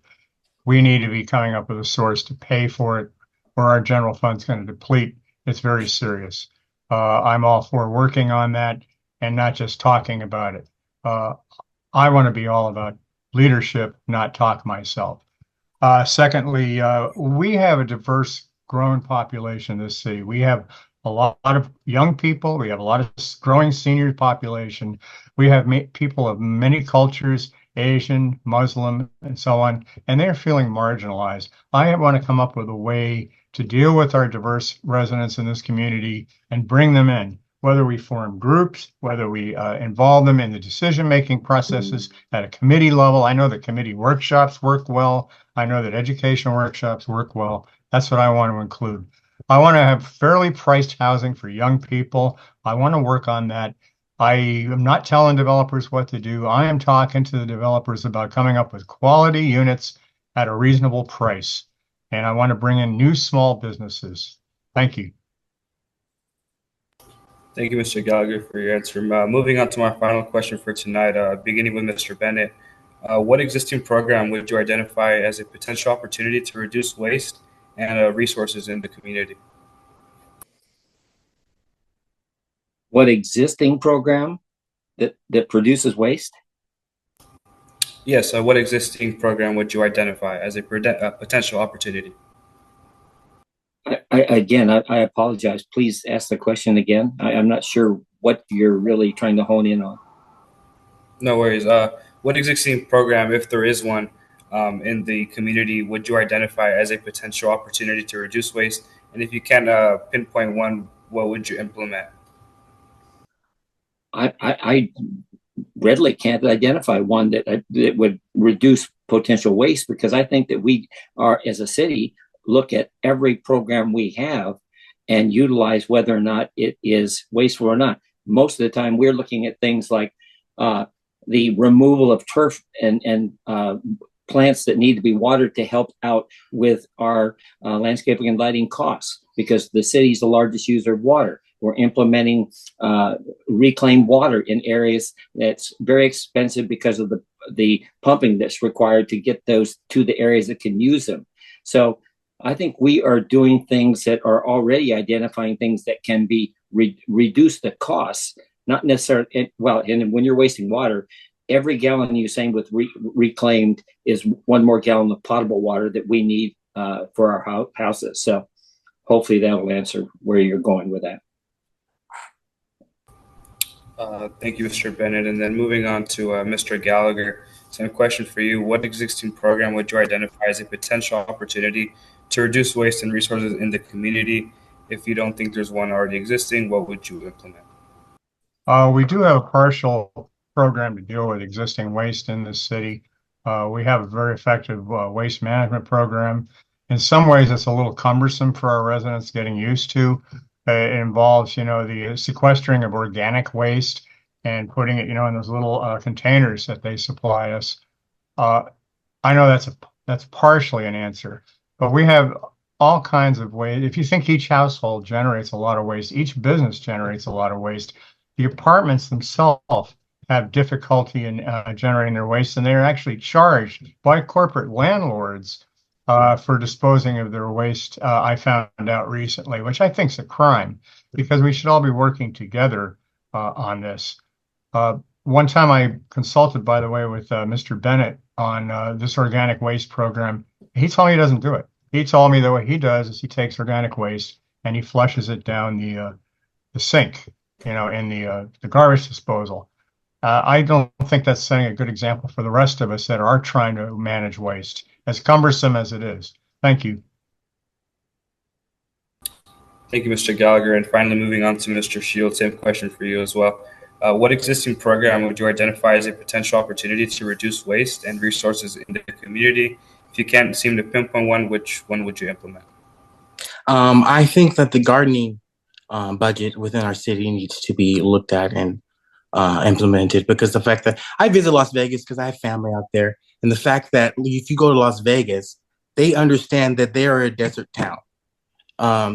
We need to be coming up with a source to pay for it, or our general fund's going to deplete. It's very serious. I'm all for working on that and not just talking about it. I want to be all about leadership, not talk myself. Secondly, we have a diverse, growing population in this city. We have a lot of young people. We have a lot of growing senior population. We have people of many cultures, Asian, Muslim, and so on, and they're feeling marginalized. I want to come up with a way to deal with our diverse residents in this community and bring them in, whether we form groups, whether we involve them in the decision-making processes at a committee level. I know that committee workshops work well. I know that educational workshops work well. That's what I want to include. I want to have fairly priced housing for young people. I want to work on that. I am not telling developers what to do. I am talking to the developers about coming up with quality units at a reasonable price. And I want to bring in new small businesses. Thank you. Thank you, Mr. Gallagher, for your answer. Moving on to my final question for tonight, beginning with Mr. Bennett. What existing program would you identify as a potential opportunity to reduce waste and resources in the community? What existing program that produces waste? Yes, what existing program would you identify as a potential opportunity? I apologize. Please ask the question again. I'm not sure what you're really trying to hone in on. No worries. What existing program, if there is one, in the community would you identify as a potential opportunity to reduce waste? And if you can pinpoint one, what would you implement? I readily can't identify one that would reduce potential waste, because I think that we are, as a city, look at every program we have and utilize whether or not it is wasteful or not. Most of the time, we're looking at things like the removal of turf and plants that need to be watered to help out with our landscaping and lighting costs, because the city is the largest user of water. We're implementing reclaimed water in areas that's very expensive because of the pumping that's required to get those to the areas that can use them. So I think we are doing things that are already identifying things that can be reduce the costs, not necessarily. Well, and when you're wasting water, every gallon you same with reclaimed is one more gallon of potable water that we need for our houses. So hopefully that'll answer where you're going with that. Thank you, Mr. Bennett. And then moving on to Mr. Gallagher. So a question for you. What existing program would you identify as a potential opportunity to reduce waste and resources in the community? If you don't think there's one already existing, what would you implement? We do have a partial program to deal with existing waste in the city. We have a very effective waste management program. In some ways, it's a little cumbersome for our residents getting used to. It involves, the sequestering of organic waste and putting it, in those little containers that they supply us. I know that's partially an answer, but we have all kinds of waste. If you think each household generates a lot of waste, each business generates a lot of waste. The apartments themselves have difficulty in generating their waste, and they're actually charged by corporate landlords for disposing of their waste. I found out recently, which I think is a crime, because we should all be working together on this. One time I consulted, by the way, with Mr. Bennett on this organic waste program. He told me he doesn't do it. He told me that what he does is he takes organic waste and he flushes it down the sink, in the garbage disposal. I don't think that's setting a good example for the rest of us that are trying to manage waste, as cumbersome as it is. Thank you. Thank you, Mr. Gallagher. And finally, moving on to Mr. Shields, same question for you as well. What existing program would you identify as a potential opportunity to reduce waste and resources in the community? If you can't seem to pinpoint one, which one would you implement? I think that the gardening budget within our city needs to be looked at and implemented, because the fact that I visit Las Vegas because I have family out there, and the fact that if you go to Las Vegas, they understand that they are a desert town.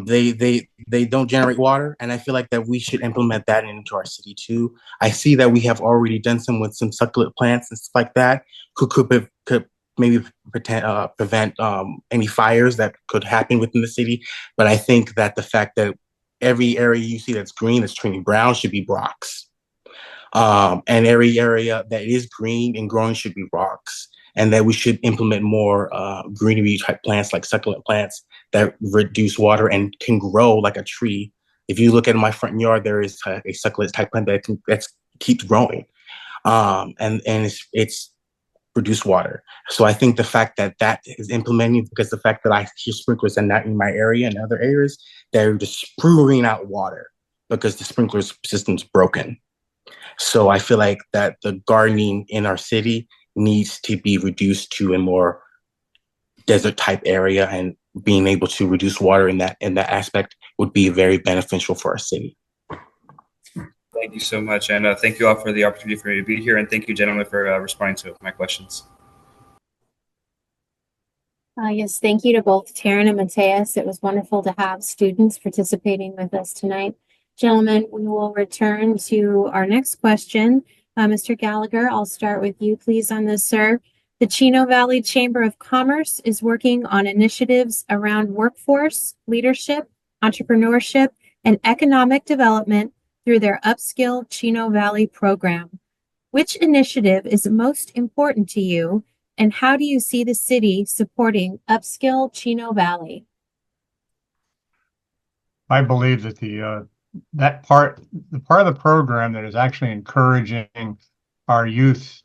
They don't generate water, and I feel like that we should implement that into our city too. I see that we have already done some with some succulent plants and stuff like that. Could maybe prevent any fires that could happen within the city. But I think that the fact that every area you see that's green, that's turning brown, should be rocks. And every area that is green and growing should be rocks. And that we should implement more greenery type plants, like succulent plants that reduce water and can grow like a tree. If you look at my front yard, there is a succulent type plant that keeps growing, and it's produce water. So I think the fact that that is implementing, because the fact that I hear sprinklers and not in my area and other areas, they're just spewing out water because the sprinkler system's broken. So I feel like that the gardening in our city needs to be reduced to a more desert type area, and being able to reduce water in that aspect would be very beneficial for our city. Thank you so much. And thank you all for the opportunity for me to be here. And thank you, gentlemen, for responding to my questions. Yes, thank you to both Taryn and Mateus. It was wonderful to have students participating with us tonight. Gentlemen, we will return to our next question. Mr. Gallagher, I'll start with you, please, on this, sir. The Chino Valley Chamber of Commerce is working on initiatives around workforce, leadership, entrepreneurship, and economic development through their Upskill Chino Valley program. Which initiative is most important to you, and how do you see the city supporting Upskill Chino Valley? I believe that the part of the program that is actually encouraging our youth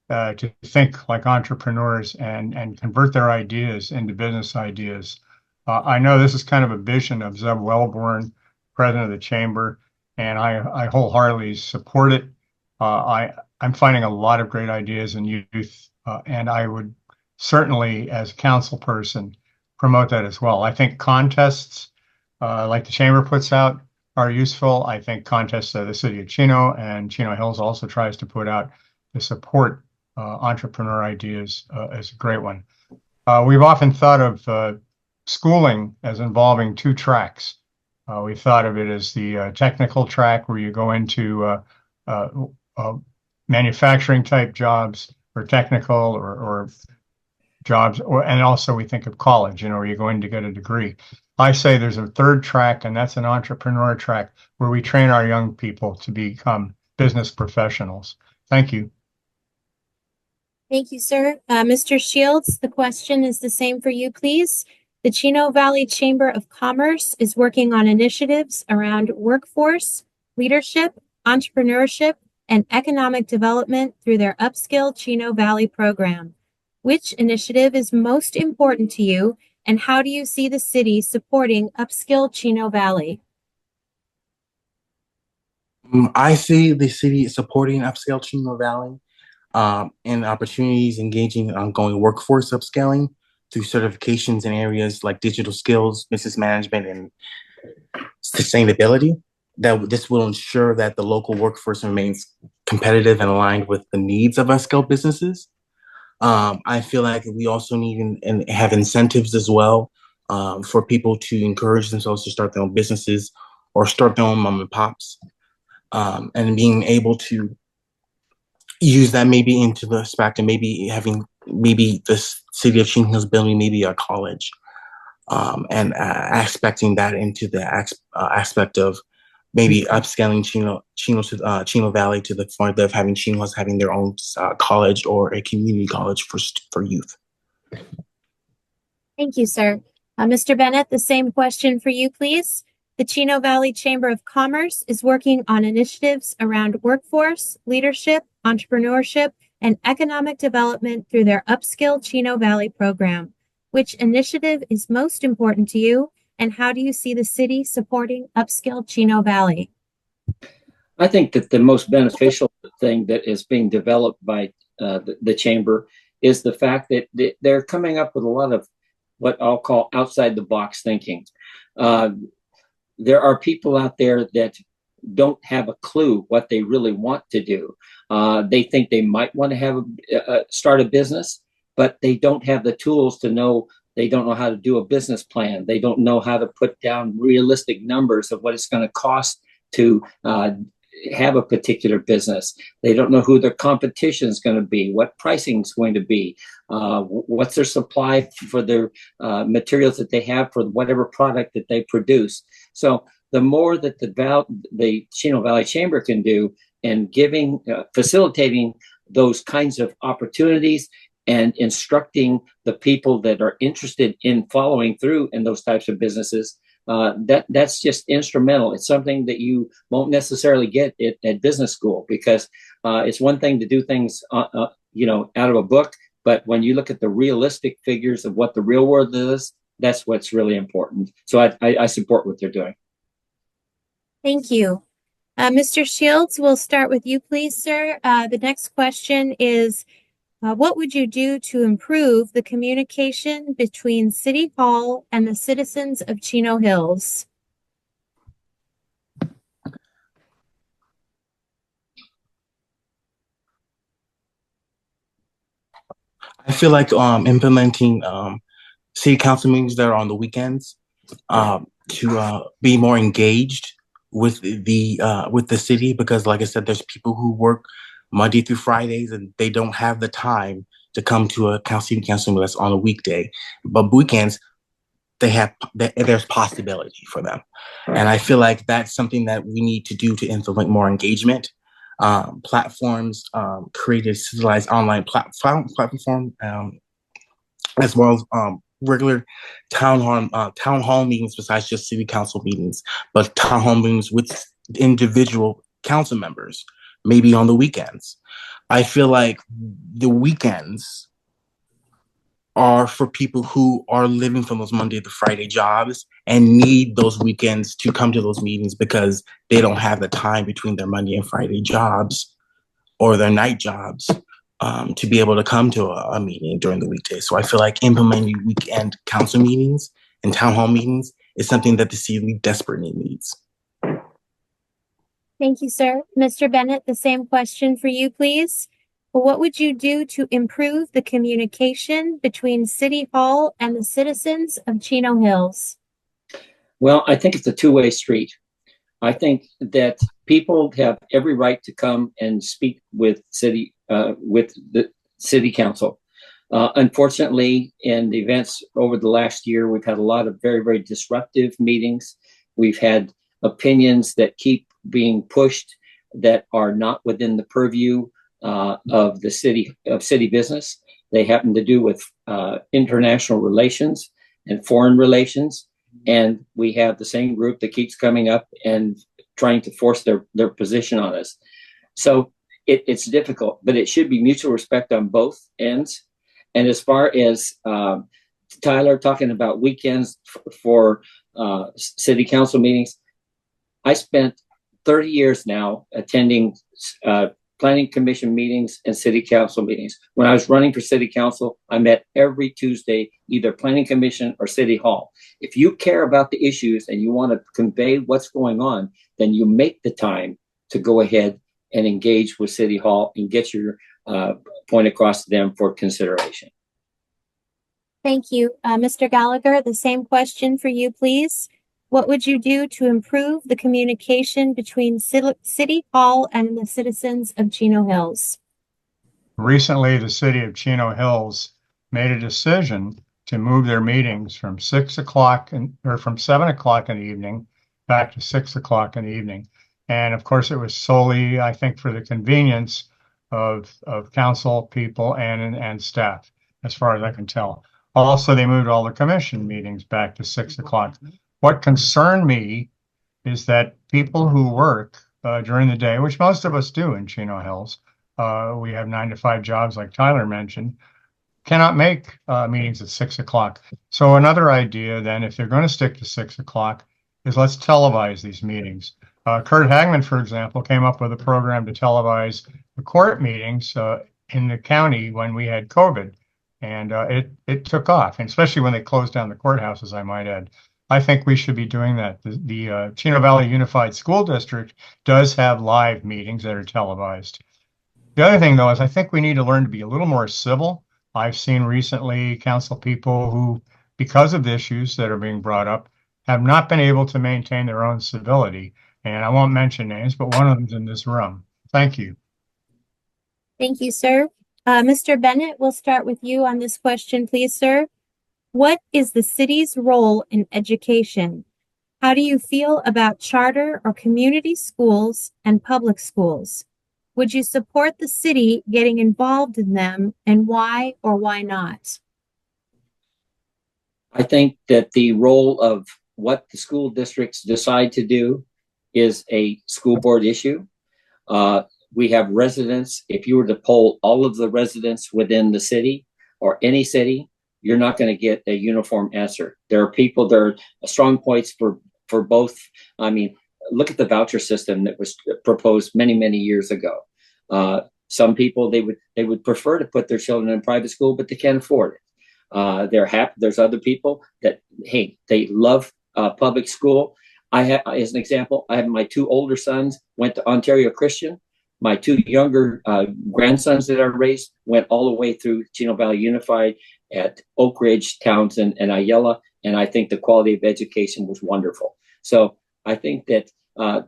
to think like entrepreneurs and convert their ideas into business ideas. I know this is kind of a vision of Zeb Wellborn, president of the chamber, and I wholeheartedly support it. I'm finding a lot of great ideas in youth, and I would certainly, as a council person, promote that as well. I think contests like the chamber puts out are useful. I think contests that the city of Chino and Chino Hills also tries to put out to support entrepreneur ideas is a great one. We've often thought of schooling as involving two tracks. We thought of it as the technical track where you go into uh, manufacturing type jobs or technical or jobs, and also we think of college, where you're going to get a degree. I say there's a third track, and that's an entrepreneur track where we train our young people to become business professionals. Thank you. Thank you, sir. Mr. Shields, the question is the same for you, please. The Chino Valley Chamber of Commerce is working on initiatives around workforce, leadership, entrepreneurship, and economic development through their Upskill Chino Valley program. Which initiative is most important to you, and how do you see the city supporting Upskill Chino Valley? I see the city supporting Upscale Chino Valley and opportunities engaging in ongoing workforce upscaling through certifications in areas like digital skills, business management, and sustainability. That this will ensure that the local workforce remains competitive and aligned with the needs of upscale businesses. I feel like we also need and have incentives as well for people to encourage themselves to start their own businesses or start their own mom and pops, and being able to use that maybe into the aspect of maybe the city of Chino Hills building maybe a college, and expecting that into the aspect of maybe upscaling Chino Valley to the point of having Chino Hills having their own college or a community college for youth. Thank you, sir. Mr. Bennett, the same question for you, please. The Chino Valley Chamber of Commerce is working on initiatives around workforce, leadership, entrepreneurship, and economic development through their Upskill Chino Valley program. Which initiative is most important to you, and how do you see the city supporting Upskill Chino Valley? I think that the most beneficial thing that is being developed by the chamber is the fact that they're coming up with a lot of what I'll call outside the box thinking. There are people out there that don't have a clue what they really want to do. They think they might want to have start a business, but they don't have the tools to know. They don't know how to do a business plan. They don't know how to put down realistic numbers of what it's going to cost to have a particular business. They don't know who their competition is going to be, what pricing is going to be, what's their supply for their materials that they have for whatever product that they produce. So the more that the Chino Valley Chamber can do in facilitating those kinds of opportunities and instructing the people that are interested in following through in those types of businesses, that's just instrumental. It's something that you won't necessarily get at business school, because it's one thing to do things, out of a book, but when you look at the realistic figures of what the real world is, that's what's really important. So I support what they're doing. Thank you. Mr. Shields, we'll start with you, please, sir. The next question is, what would you do to improve the communication between City Hall and the citizens of Chino Hills? I feel like implementing city council meetings that are on the weekends to be more engaged with the city, because like I said, there's people who work Monday through Fridays and they don't have the time to come to a city council meeting that's on a weekday, but weekends there's possibility for them. And I feel like that's something that we need to do to implement more engagement. Platforms, create a centralized online platform, as well as regular town hall meetings besides just city council meetings, but town hall meetings with individual council members, maybe on the weekends. I feel like the weekends are for people who are living from those Monday to Friday jobs and need those weekends to come to those meetings because they don't have the time between their Monday and Friday jobs or their night jobs to be able to come to a meeting during the weekday. So I feel like implementing weekend council meetings and town hall meetings is something that the city desperately needs. Thank you, sir. Mr. Bennett, the same question for you, please. What would you do to improve the communication between City Hall and the citizens of Chino Hills? Well, I think it's a two-way street. I think that people have every right to come and speak with the city council. Unfortunately, in the events over the last year, we've had a lot of very, very disruptive meetings. We've had opinions that keep being pushed that are not within the purview of the city business. They happen to do with international relations and foreign relations. And we have the same group that keeps coming up and trying to force their position on us. So it's difficult, but it should be mutual respect on both ends. And as far as Tyler talking about weekends for city council meetings, I spent 30 years now attending planning commission meetings and city council meetings. When I was running for city council, I met every Tuesday, either planning commission or city hall. If you care about the issues and you want to convey what's going on, then you make the time to go ahead and engage with city hall and get your point across to them for consideration. Thank you. Mr. Gallagher, the same question for you, please. What would you do to improve the communication between City Hall and the citizens of Chino Hills? Recently, the city of Chino Hills made a decision to move their meetings from 6 o'clock or from 7 o'clock in the evening back to 6 o'clock in the evening. And of course, it was solely, I think, for the convenience of council people and staff, as far as I can tell. Also, they moved all the commission meetings back to 6 o'clock. What concerned me is that people who work during the day, which most of us do in Chino Hills, we have 9-to-5 jobs like Tyler mentioned, cannot make meetings at 6 o'clock. So another idea then, if they're going to stick to 6 o'clock, is let's televise these meetings. Kurt Hagman, for example, came up with a program to televise the court meetings in the county when we had COVID. And it took off, and especially when they closed down the courthouses, I might add. I think we should be doing that. The Chino Valley Unified School District does have live meetings that are televised. The other thing, though, is I think we need to learn to be a little more civil. I've seen recently council people who, because of the issues that are being brought up, have not been able to maintain their own civility. And I won't mention names, but one of them's in this room. Thank you. Thank you, sir. Mr. Bennett, we'll start with you on this question, please, sir. What is the city's role in education? How do you feel about charter or community schools and public schools? Would you support the city getting involved in them, and why or why not? I think that the role of what the school districts decide to do is a school board issue. We have residents. If you were to poll all of the residents within the city or any city, you're not going to get a uniform answer. There are people, there are strong points for both. I mean, look at the voucher system that was proposed many, many years ago. Some people, they would prefer to put their children in private school, but they can't afford it. They're happy. There's other people that, hey, they love public school. I have, as an example, I have my 2 older sons went to Ontario Christian. My 2 younger grandsons that I raised went all the way through Chino Valley Unified at Oak Ridge, Townsend, and Ayala, and I think the quality of education was wonderful. So I think that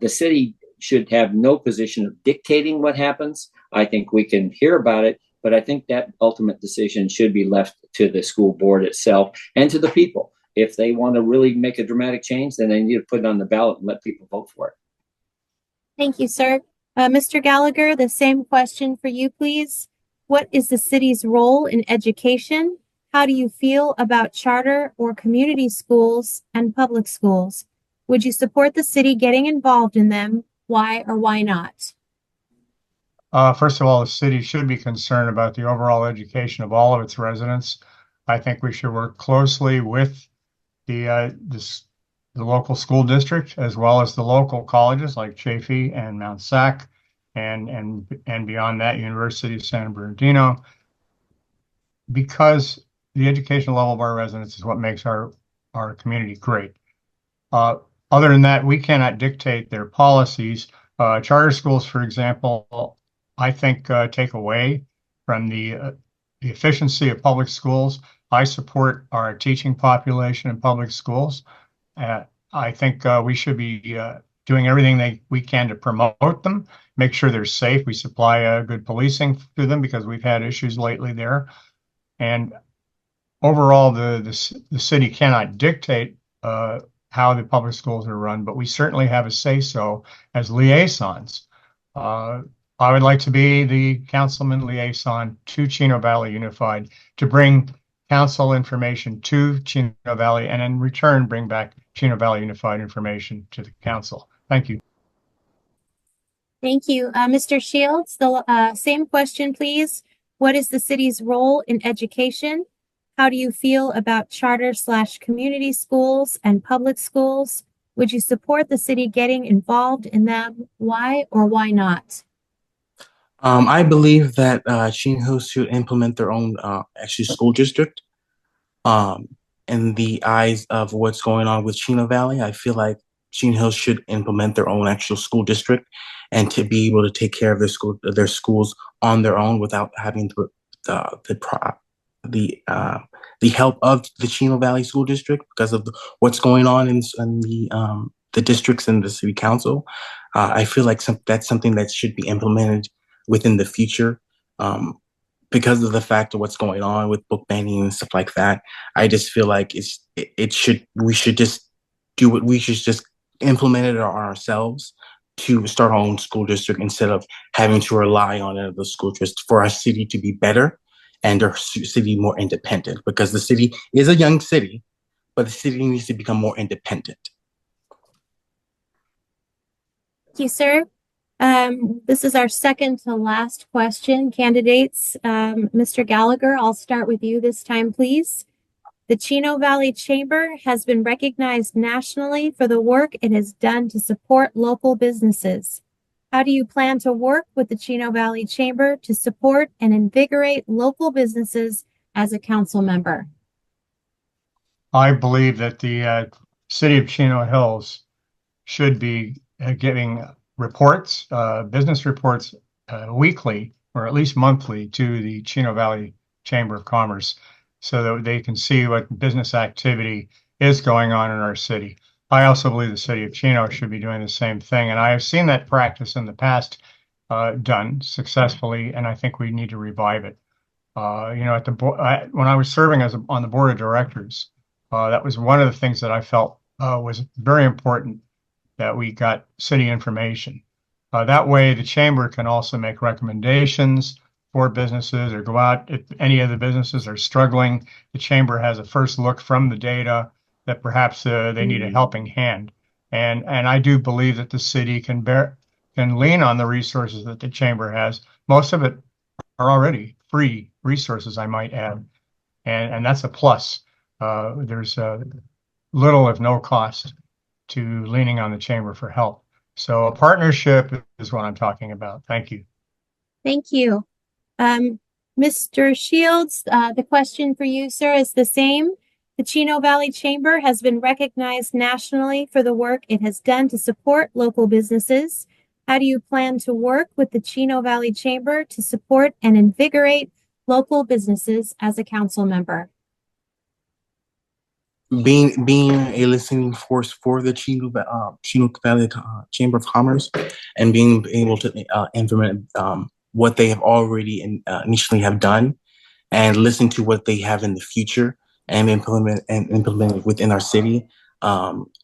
the city should have no position of dictating what happens. I think we can hear about it, but I think that ultimate decision should be left to the school board itself and to the people. If they want to really make a dramatic change, then they need to put it on the ballot and let people vote for it. Thank you, sir. Mr. Gallagher, the same question for you, please. What is the city's role in education? How do you feel about charter or community schools and public schools? Would you support the city getting involved in them? Why or why not? First of all, the city should be concerned about the overall education of all of its residents. I think we should work closely with the local school district as well as the local colleges like Chaffey and Mount Sac and beyond that, University of San Bernardino, because the educational level of our residents is what makes our community great. Other than that, we cannot dictate their policies. Charter schools, for example, I think take away from the efficiency of public schools. I support our teaching population in public schools. I think we should be doing everything we can to promote them, make sure they're safe. We supply good policing to them because we've had issues lately there. And overall, the city cannot dictate how the public schools are run, but we certainly have a say-so as liaisons. I would like to be the councilman liaison to Chino Valley Unified to bring council information to Chino Valley and in return bring back Chino Valley Unified information to the council. Thank you. Thank you. Mr. Shields, the same question, please. What is the city's role in education? How do you feel about charter/community schools and public schools? Would you support the city getting involved in them? Why or why not? I believe that Chino Hills should implement their own actually school district. In the eyes of what's going on with Chino Valley, I feel like Chino Hills should implement their own actual school district and to be able to take care of their schools on their own without having the help of the Chino Valley School District because of what's going on in the districts and the city council. I feel like that's something that should be implemented within the future because of the fact of what's going on with book banning and stuff like that. I just feel like we should just implement it ourselves to start our own school district instead of having to rely on the school district for our city to be better and our city more independent, because the city is a young city, but the city needs to become more independent. Thank you, sir. This is our second to last question. Candidates, Mr. Gallagher, I'll start with you this time, please. The Chino Valley Chamber has been recognized nationally for the work it has done to support local businesses. How do you plan to work with the Chino Valley Chamber to support and invigorate local businesses as a council member? I believe that the city of Chino Hills should be giving reports, business reports weekly or at least monthly to the Chino Valley Chamber of Commerce so that they can see what business activity is going on in our city. I also believe the city of Chino should be doing the same thing. And I have seen that practice in the past done successfully, and I think we need to revive it. When I was serving on the board of directors, that was one of the things that I felt was very important, that we got city information. That way, the chamber can also make recommendations for businesses or go out if any of the businesses are struggling. The chamber has a first look from the data that perhaps they need a helping hand. And I do believe that the city can lean on the resources that the chamber has. Most of it are already free resources, I might add. And that's a plus. There's little if no cost to leaning on the chamber for help. So a partnership is what I'm talking about. Thank you. Thank you. Mr. Shields, the question for you, sir, is the same. The Chino Valley Chamber has been recognized nationally for the work it has done to support local businesses. How do you plan to work with the Chino Valley Chamber to support and invigorate local businesses as a council member? Being a listening force for the Chino Valley Chamber of Commerce and being able to implement what they have already initially have done and listen to what they have in the future and implement it within our city,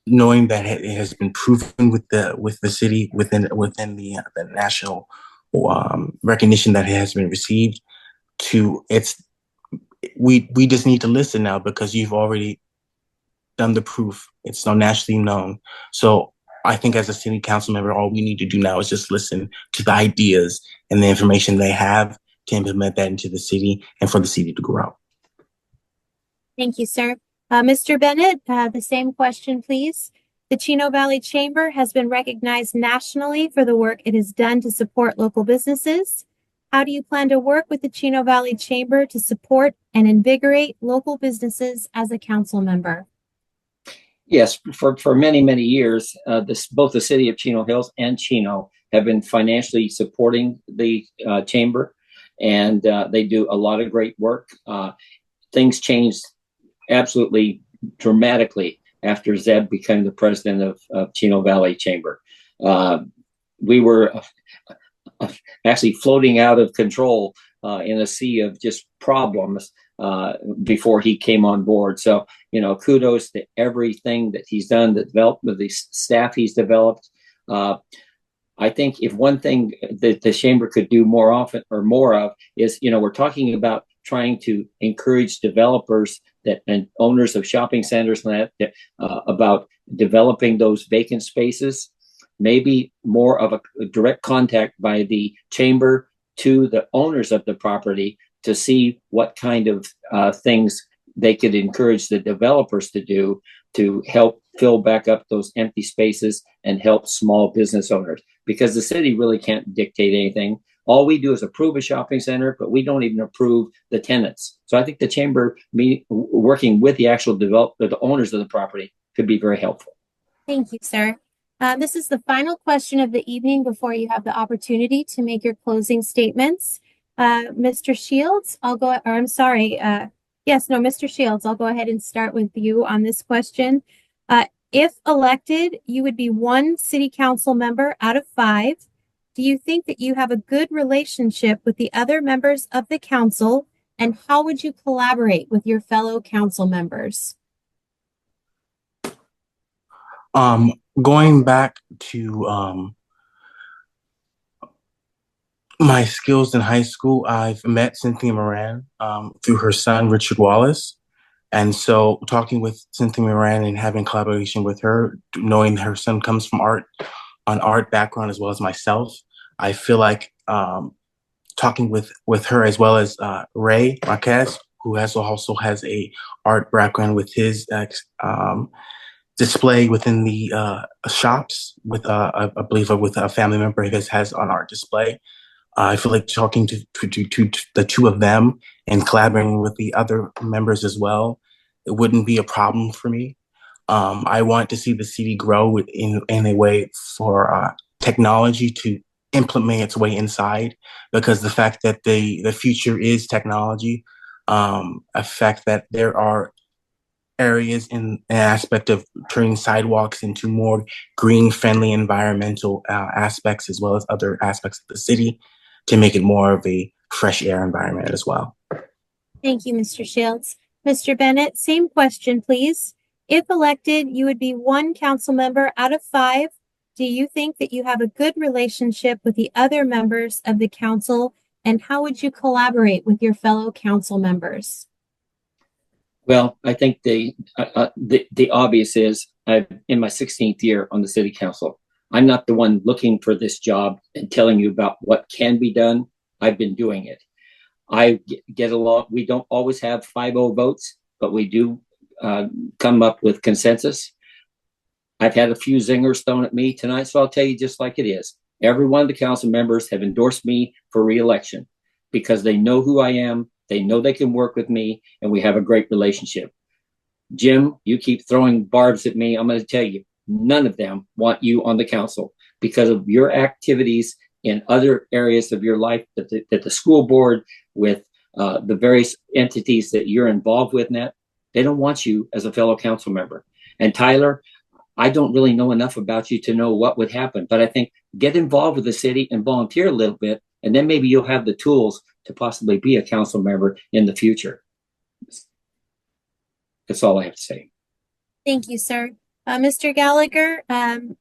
knowing that it has been proven with the city within the national recognition that it has been received. We just need to listen now because you've already done the proof. It's now nationally known. So I think as a city council member, all we need to do now is just listen to the ideas and the information they have to implement that into the city and for the city to grow. Thank you, sir. Mr. Bennett, the same question, please. The Chino Valley Chamber has been recognized nationally for the work it has done to support local businesses. How do you plan to work with the Chino Valley Chamber to support and invigorate local businesses as a council member? Yes, for many, many years, both the city of Chino Hills and Chino have been financially supporting the chamber, and they do a lot of great work. Things changed absolutely dramatically after Zeb became the president of Chino Valley Chamber. We were actually floating out of control in a sea of just problems before he came on board. So, kudos to everything that he's done, the development of the staff he's developed. I think if one thing that the chamber could do more often or more of is, we're talking about trying to encourage developers and owners of shopping centers and that about developing those vacant spaces. Maybe more of a direct contact by the chamber to the owners of the property to see what kind of things they could encourage the developers to do to help fill back up those empty spaces and help small business owners. Because the city really can't dictate anything. All we do is approve a shopping center, but we don't even approve the tenants. So I think the chamber working with the actual developer, the owners of the property, could be very helpful. Thank you, sir. This is the final question of the evening before you have the opportunity to make your closing statements. Mr. Shields, Mr. Shields, I'll go ahead and start with you on this question. If elected, you would be one city council member out of 5. Do you think that you have a good relationship with the other members of the council, and how would you collaborate with your fellow council members? Going back to my skills in high school, I've met Cynthia Moran through her son, Richard Wallace. And so talking with Cynthia Moran and having collaboration with her, knowing her son comes from an art background as well as myself, I feel like talking with her as well as Ray Marquez, who also has a art background with his display within the shops with I believe with a family member of his has an art display. I feel like talking to the two of them and collaborating with the other members as well, it wouldn't be a problem for me. I want to see the city grow in a way for technology to implement its way inside, because the fact that the future is technology, a fact that there are areas in an aspect of turning sidewalks into more green-friendly environmental aspects, as well as other aspects of the city, to make it more of a fresh air environment as well. Thank you, Mr. Shields. Mr. Bennett, same question, please. If elected, you would be one council member out of 5. Do you think that you have a good relationship with the other members of the council, and how would you collaborate with your fellow council members? Well, I think the obvious is I'm in my 16th year on the city council. I'm not the one looking for this job and telling you about what can be done. I've been doing it. I get along. We don't always have 5-0 votes, but we do come up with consensus. I've had a few zingers thrown at me tonight, so I'll tell you just like it is. Every one of the council members have endorsed me for re-election because they know who I am. They know they can work with me, and we have a great relationship. Jim, you keep throwing barbs at me. I'm going to tell you, none of them want you on the council because of your activities in other areas of your life, that the school board, with the various entities that you're involved with, Net, they don't want you as a fellow council member. And Tyler, I don't really know enough about you to know what would happen, but I think get involved with the city and volunteer a little bit, and then maybe you'll have the tools to possibly be a council member in the future. That's all I have to say. Thank you, sir. Mr. Gallagher,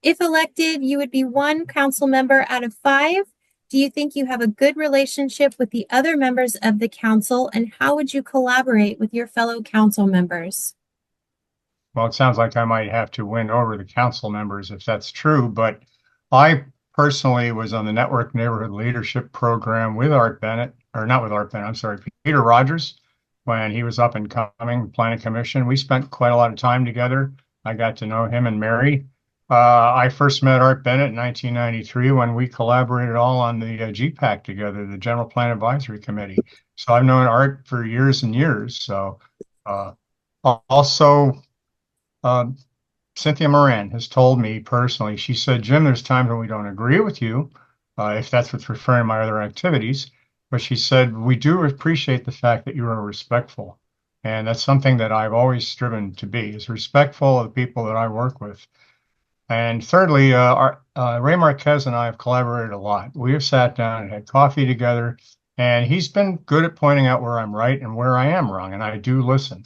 if elected, you would be one council member out of 5. Do you think you have a good relationship with the other members of the council, and how would you collaborate with your fellow council members? Well, it sounds like I might have to win over the council members if that's true, but I personally was on the Network Neighborhood Leadership Program with Art Bennett, or not with Art Bennett, I'm sorry, Peter Rogers. when he was up and coming, planning commission. We spent quite a lot of time together. I got to know him and Mary. I first met Art Bennett in 1993 when we collaborated all on the GPAC together, the General Plan Advisory Committee. So I've known Art for years and years. So also, Cynthia Moran has told me personally, she said, Jim, there's times when we don't agree with you, if that's what's referring to my other activities. But she said, we do appreciate the fact that you are respectful. And that's something that I've always striven to be, is respectful of the people that I work with. And thirdly, Ray Marquez and I have collaborated a lot. We have sat down and had coffee together, and he's been good at pointing out where I'm right and where I am wrong, and I do listen.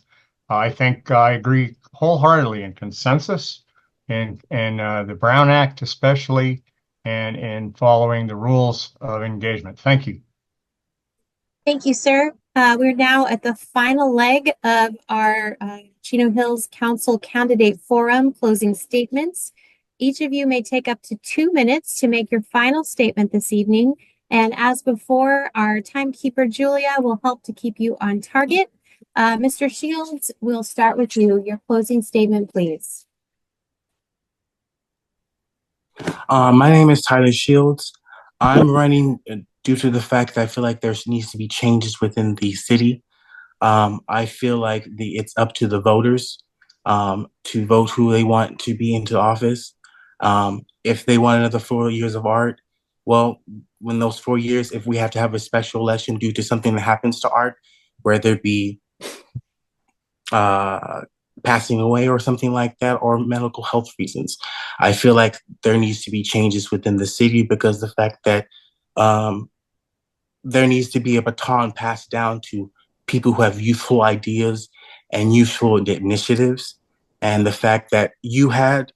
I think I agree wholeheartedly in consensus, in the Brown Act especially, and in following the rules of engagement. Thank you. Thank you, sir. We're now at the final leg of our Chino Hills Council Candidate Forum closing statements. Each of you may take up to 2 minutes to make your final statement this evening. And as before, our timekeeper, Julia, will help to keep you on target. Mr. Shields, we'll start with you. Your closing statement, please. My name is Tyler Shields. I'm running due to the fact that I feel like there needs to be changes within the city. I feel like it's up to the voters to vote who they want to be into office. If they want another 4 years of Art, well, when those 4 years, if we have to have a special election due to something that happens to Art, whether it be passing away or something like that, or medical health reasons, I feel like there needs to be changes within the city, because the fact that there needs to be a baton passed down to people who have youthful ideas and youthful initiatives. And the fact that you had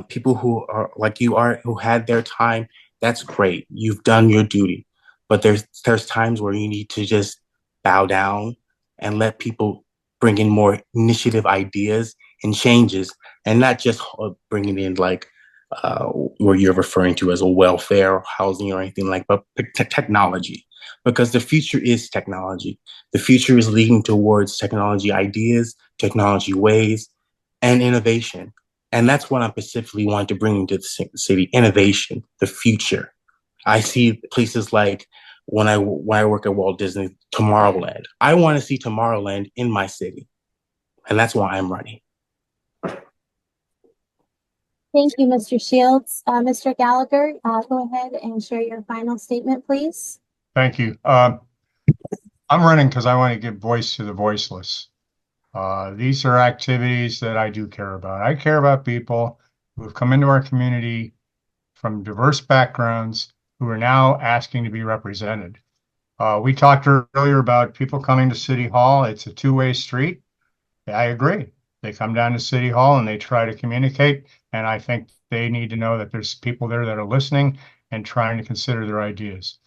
people who are like you are, who had their time, that's great. You've done your duty. But there's times where you need to just bow down and let people bring in more initiative ideas and changes, and not just bringing in like where you're referring to as a welfare, housing, or anything like, but technology. Because the future is technology. The future is leading towards technology ideas, technology ways, and innovation. And that's what I specifically want to bring into the city: innovation, the future. I see places like when I work at Walt Disney, Tomorrowland. I want to see Tomorrowland in my city. And that's why I'm running. Thank you, Mr. Shields. Mr. Gallagher, go ahead and share your final statement, please. Thank you. I'm running because I want to give voice to the voiceless. These are activities that I do care about. I care about people who have come into our community from diverse backgrounds who are now asking to be represented. We talked earlier about people coming to City Hall. It's a two-way street. I agree. They come down to City Hall and they try to communicate. And I think they need to know that there's people there that are listening and trying to consider their ideas.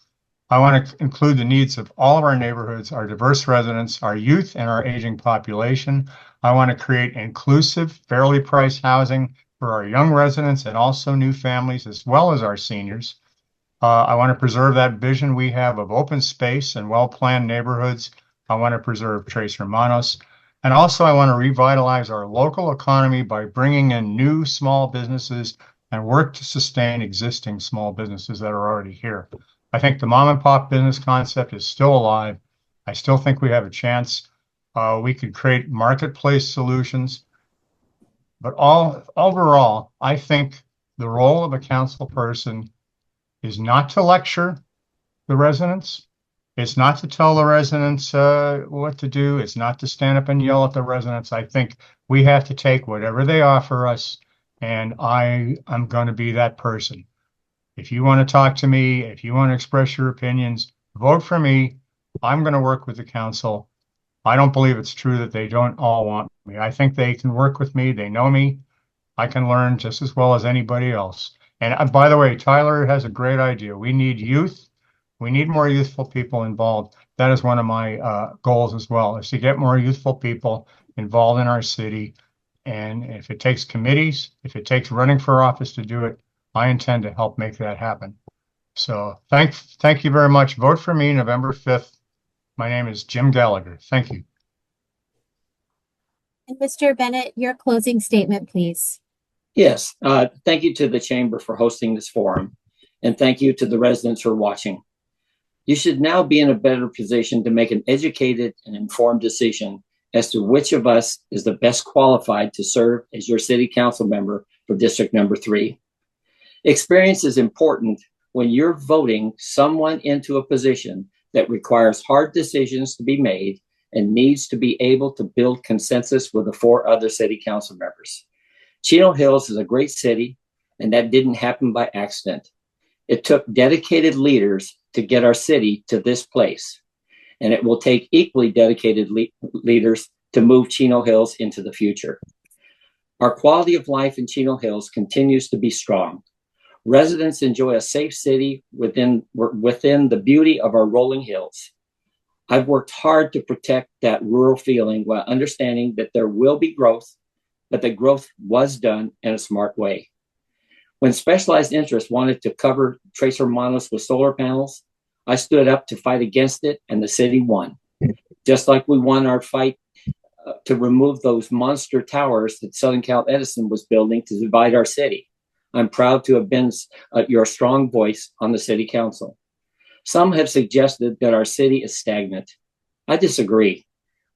I want to include the needs of all of our neighborhoods, our diverse residents, our youth, and our aging population. I want to create inclusive, fairly priced housing for our young residents and also new families, as well as our seniors. I want to preserve that vision we have of open space and well-planned neighborhoods. I want to preserve Tres Hermanos. And also, I want to revitalize our local economy by bringing in new small businesses and work to sustain existing small businesses that are already here. I think the mom and pop business concept is still alive. I still think we have a chance. We could create marketplace solutions. But overall, I think the role of a council person is not to lecture the residents. It's not to tell the residents what to do. It's not to stand up and yell at the residents. I think we have to take whatever they offer us, and I'm going to be that person. If you want to talk to me, if you want to express your opinions, vote for me. I'm going to work with the council. I don't believe it's true that they don't all want me. I think they can work with me. They know me. I can learn just as well as anybody else. And by the way, Tyler has a great idea. We need youth. We need more youthful people involved. That is one of my goals as well, is to get more youthful people involved in our city. And if it takes committees, if it takes running for office to do it, I intend to help make that happen. So thank you very much. Vote for me November 5th. My name is Jim Gallagher. Thank you. Mr. Bennett, your closing statement, please. Yes, thank you to the Chamber for hosting this forum, and thank you to the residents who are watching. You should now be in a better position to make an educated and informed decision as to which of us is the best qualified to serve as your city council member for District Number 3. Experience is important when you're voting someone into a position that requires hard decisions to be made and needs to be able to build consensus with the 4 other city council members. Chino Hills is a great city, and that didn't happen by accident. It took dedicated leaders to get our city to this place, and it will take equally dedicated leaders to move Chino Hills into the future. Our quality of life in Chino Hills continues to be strong. Residents enjoy a safe city within the beauty of our rolling hills. I've worked hard to protect that rural feeling while understanding that there will be growth, but the growth was done in a smart way. When specialized interests wanted to cover Trace Hermanos with solar panels, I stood up to fight against it, and the city won. Just like we won our fight to remove those monster towers that Southern Cal Edison was building to divide our city. I'm proud to have been your strong voice on the city council. Some have suggested that our city is stagnant. I disagree.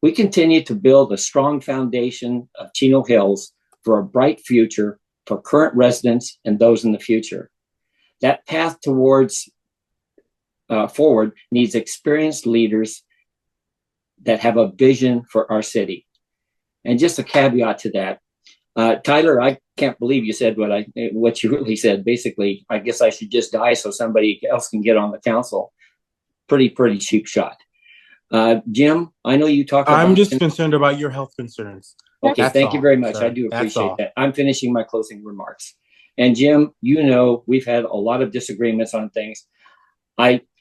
We continue to build a strong foundation of Chino Hills for a bright future for current residents and those in the future. That path towards forward needs experienced leaders that have a vision for our city. And just a caveat to that, Tyler, I can't believe you said what you really said. Basically, I guess I should just die so somebody else can get on the council. Pretty cheap shot. Jim, I know you talked about... I'm just concerned about your health concerns. Okay, That's thank you all, very much. sir. I do That's appreciate all. that. I'm finishing my closing remarks. And Jim, you know, we've had a lot of disagreements on things.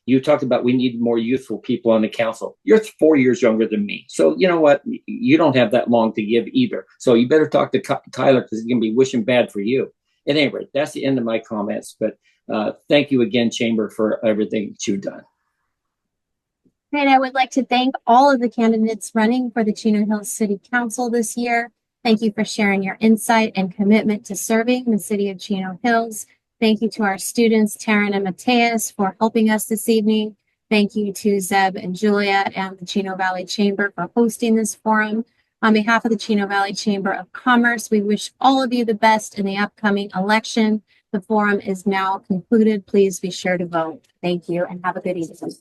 You talked about we need more youthful people on the council. You're 4 years younger than me. So you know what? You don't have that long to give either. So you better talk to Tyler because he's going to be wishing bad for you. At any rate, that's the end of my comments. But thank you again, Chamber, for everything that you've done. And I would like to thank all of the candidates running for the Chino Hills City Council this year. Thank you for sharing your insight and commitment to serving the city of Chino Hills. Thank you to our students, Taryn and Mateus, for helping us this evening. Thank you to Zeb and Julia and the Chino Valley Chamber for hosting this forum. On behalf of the Chino Valley Chamber of Commerce, we wish all of you the best in the upcoming election. The forum is now concluded. Please be sure to vote. Thank you and have a good evening.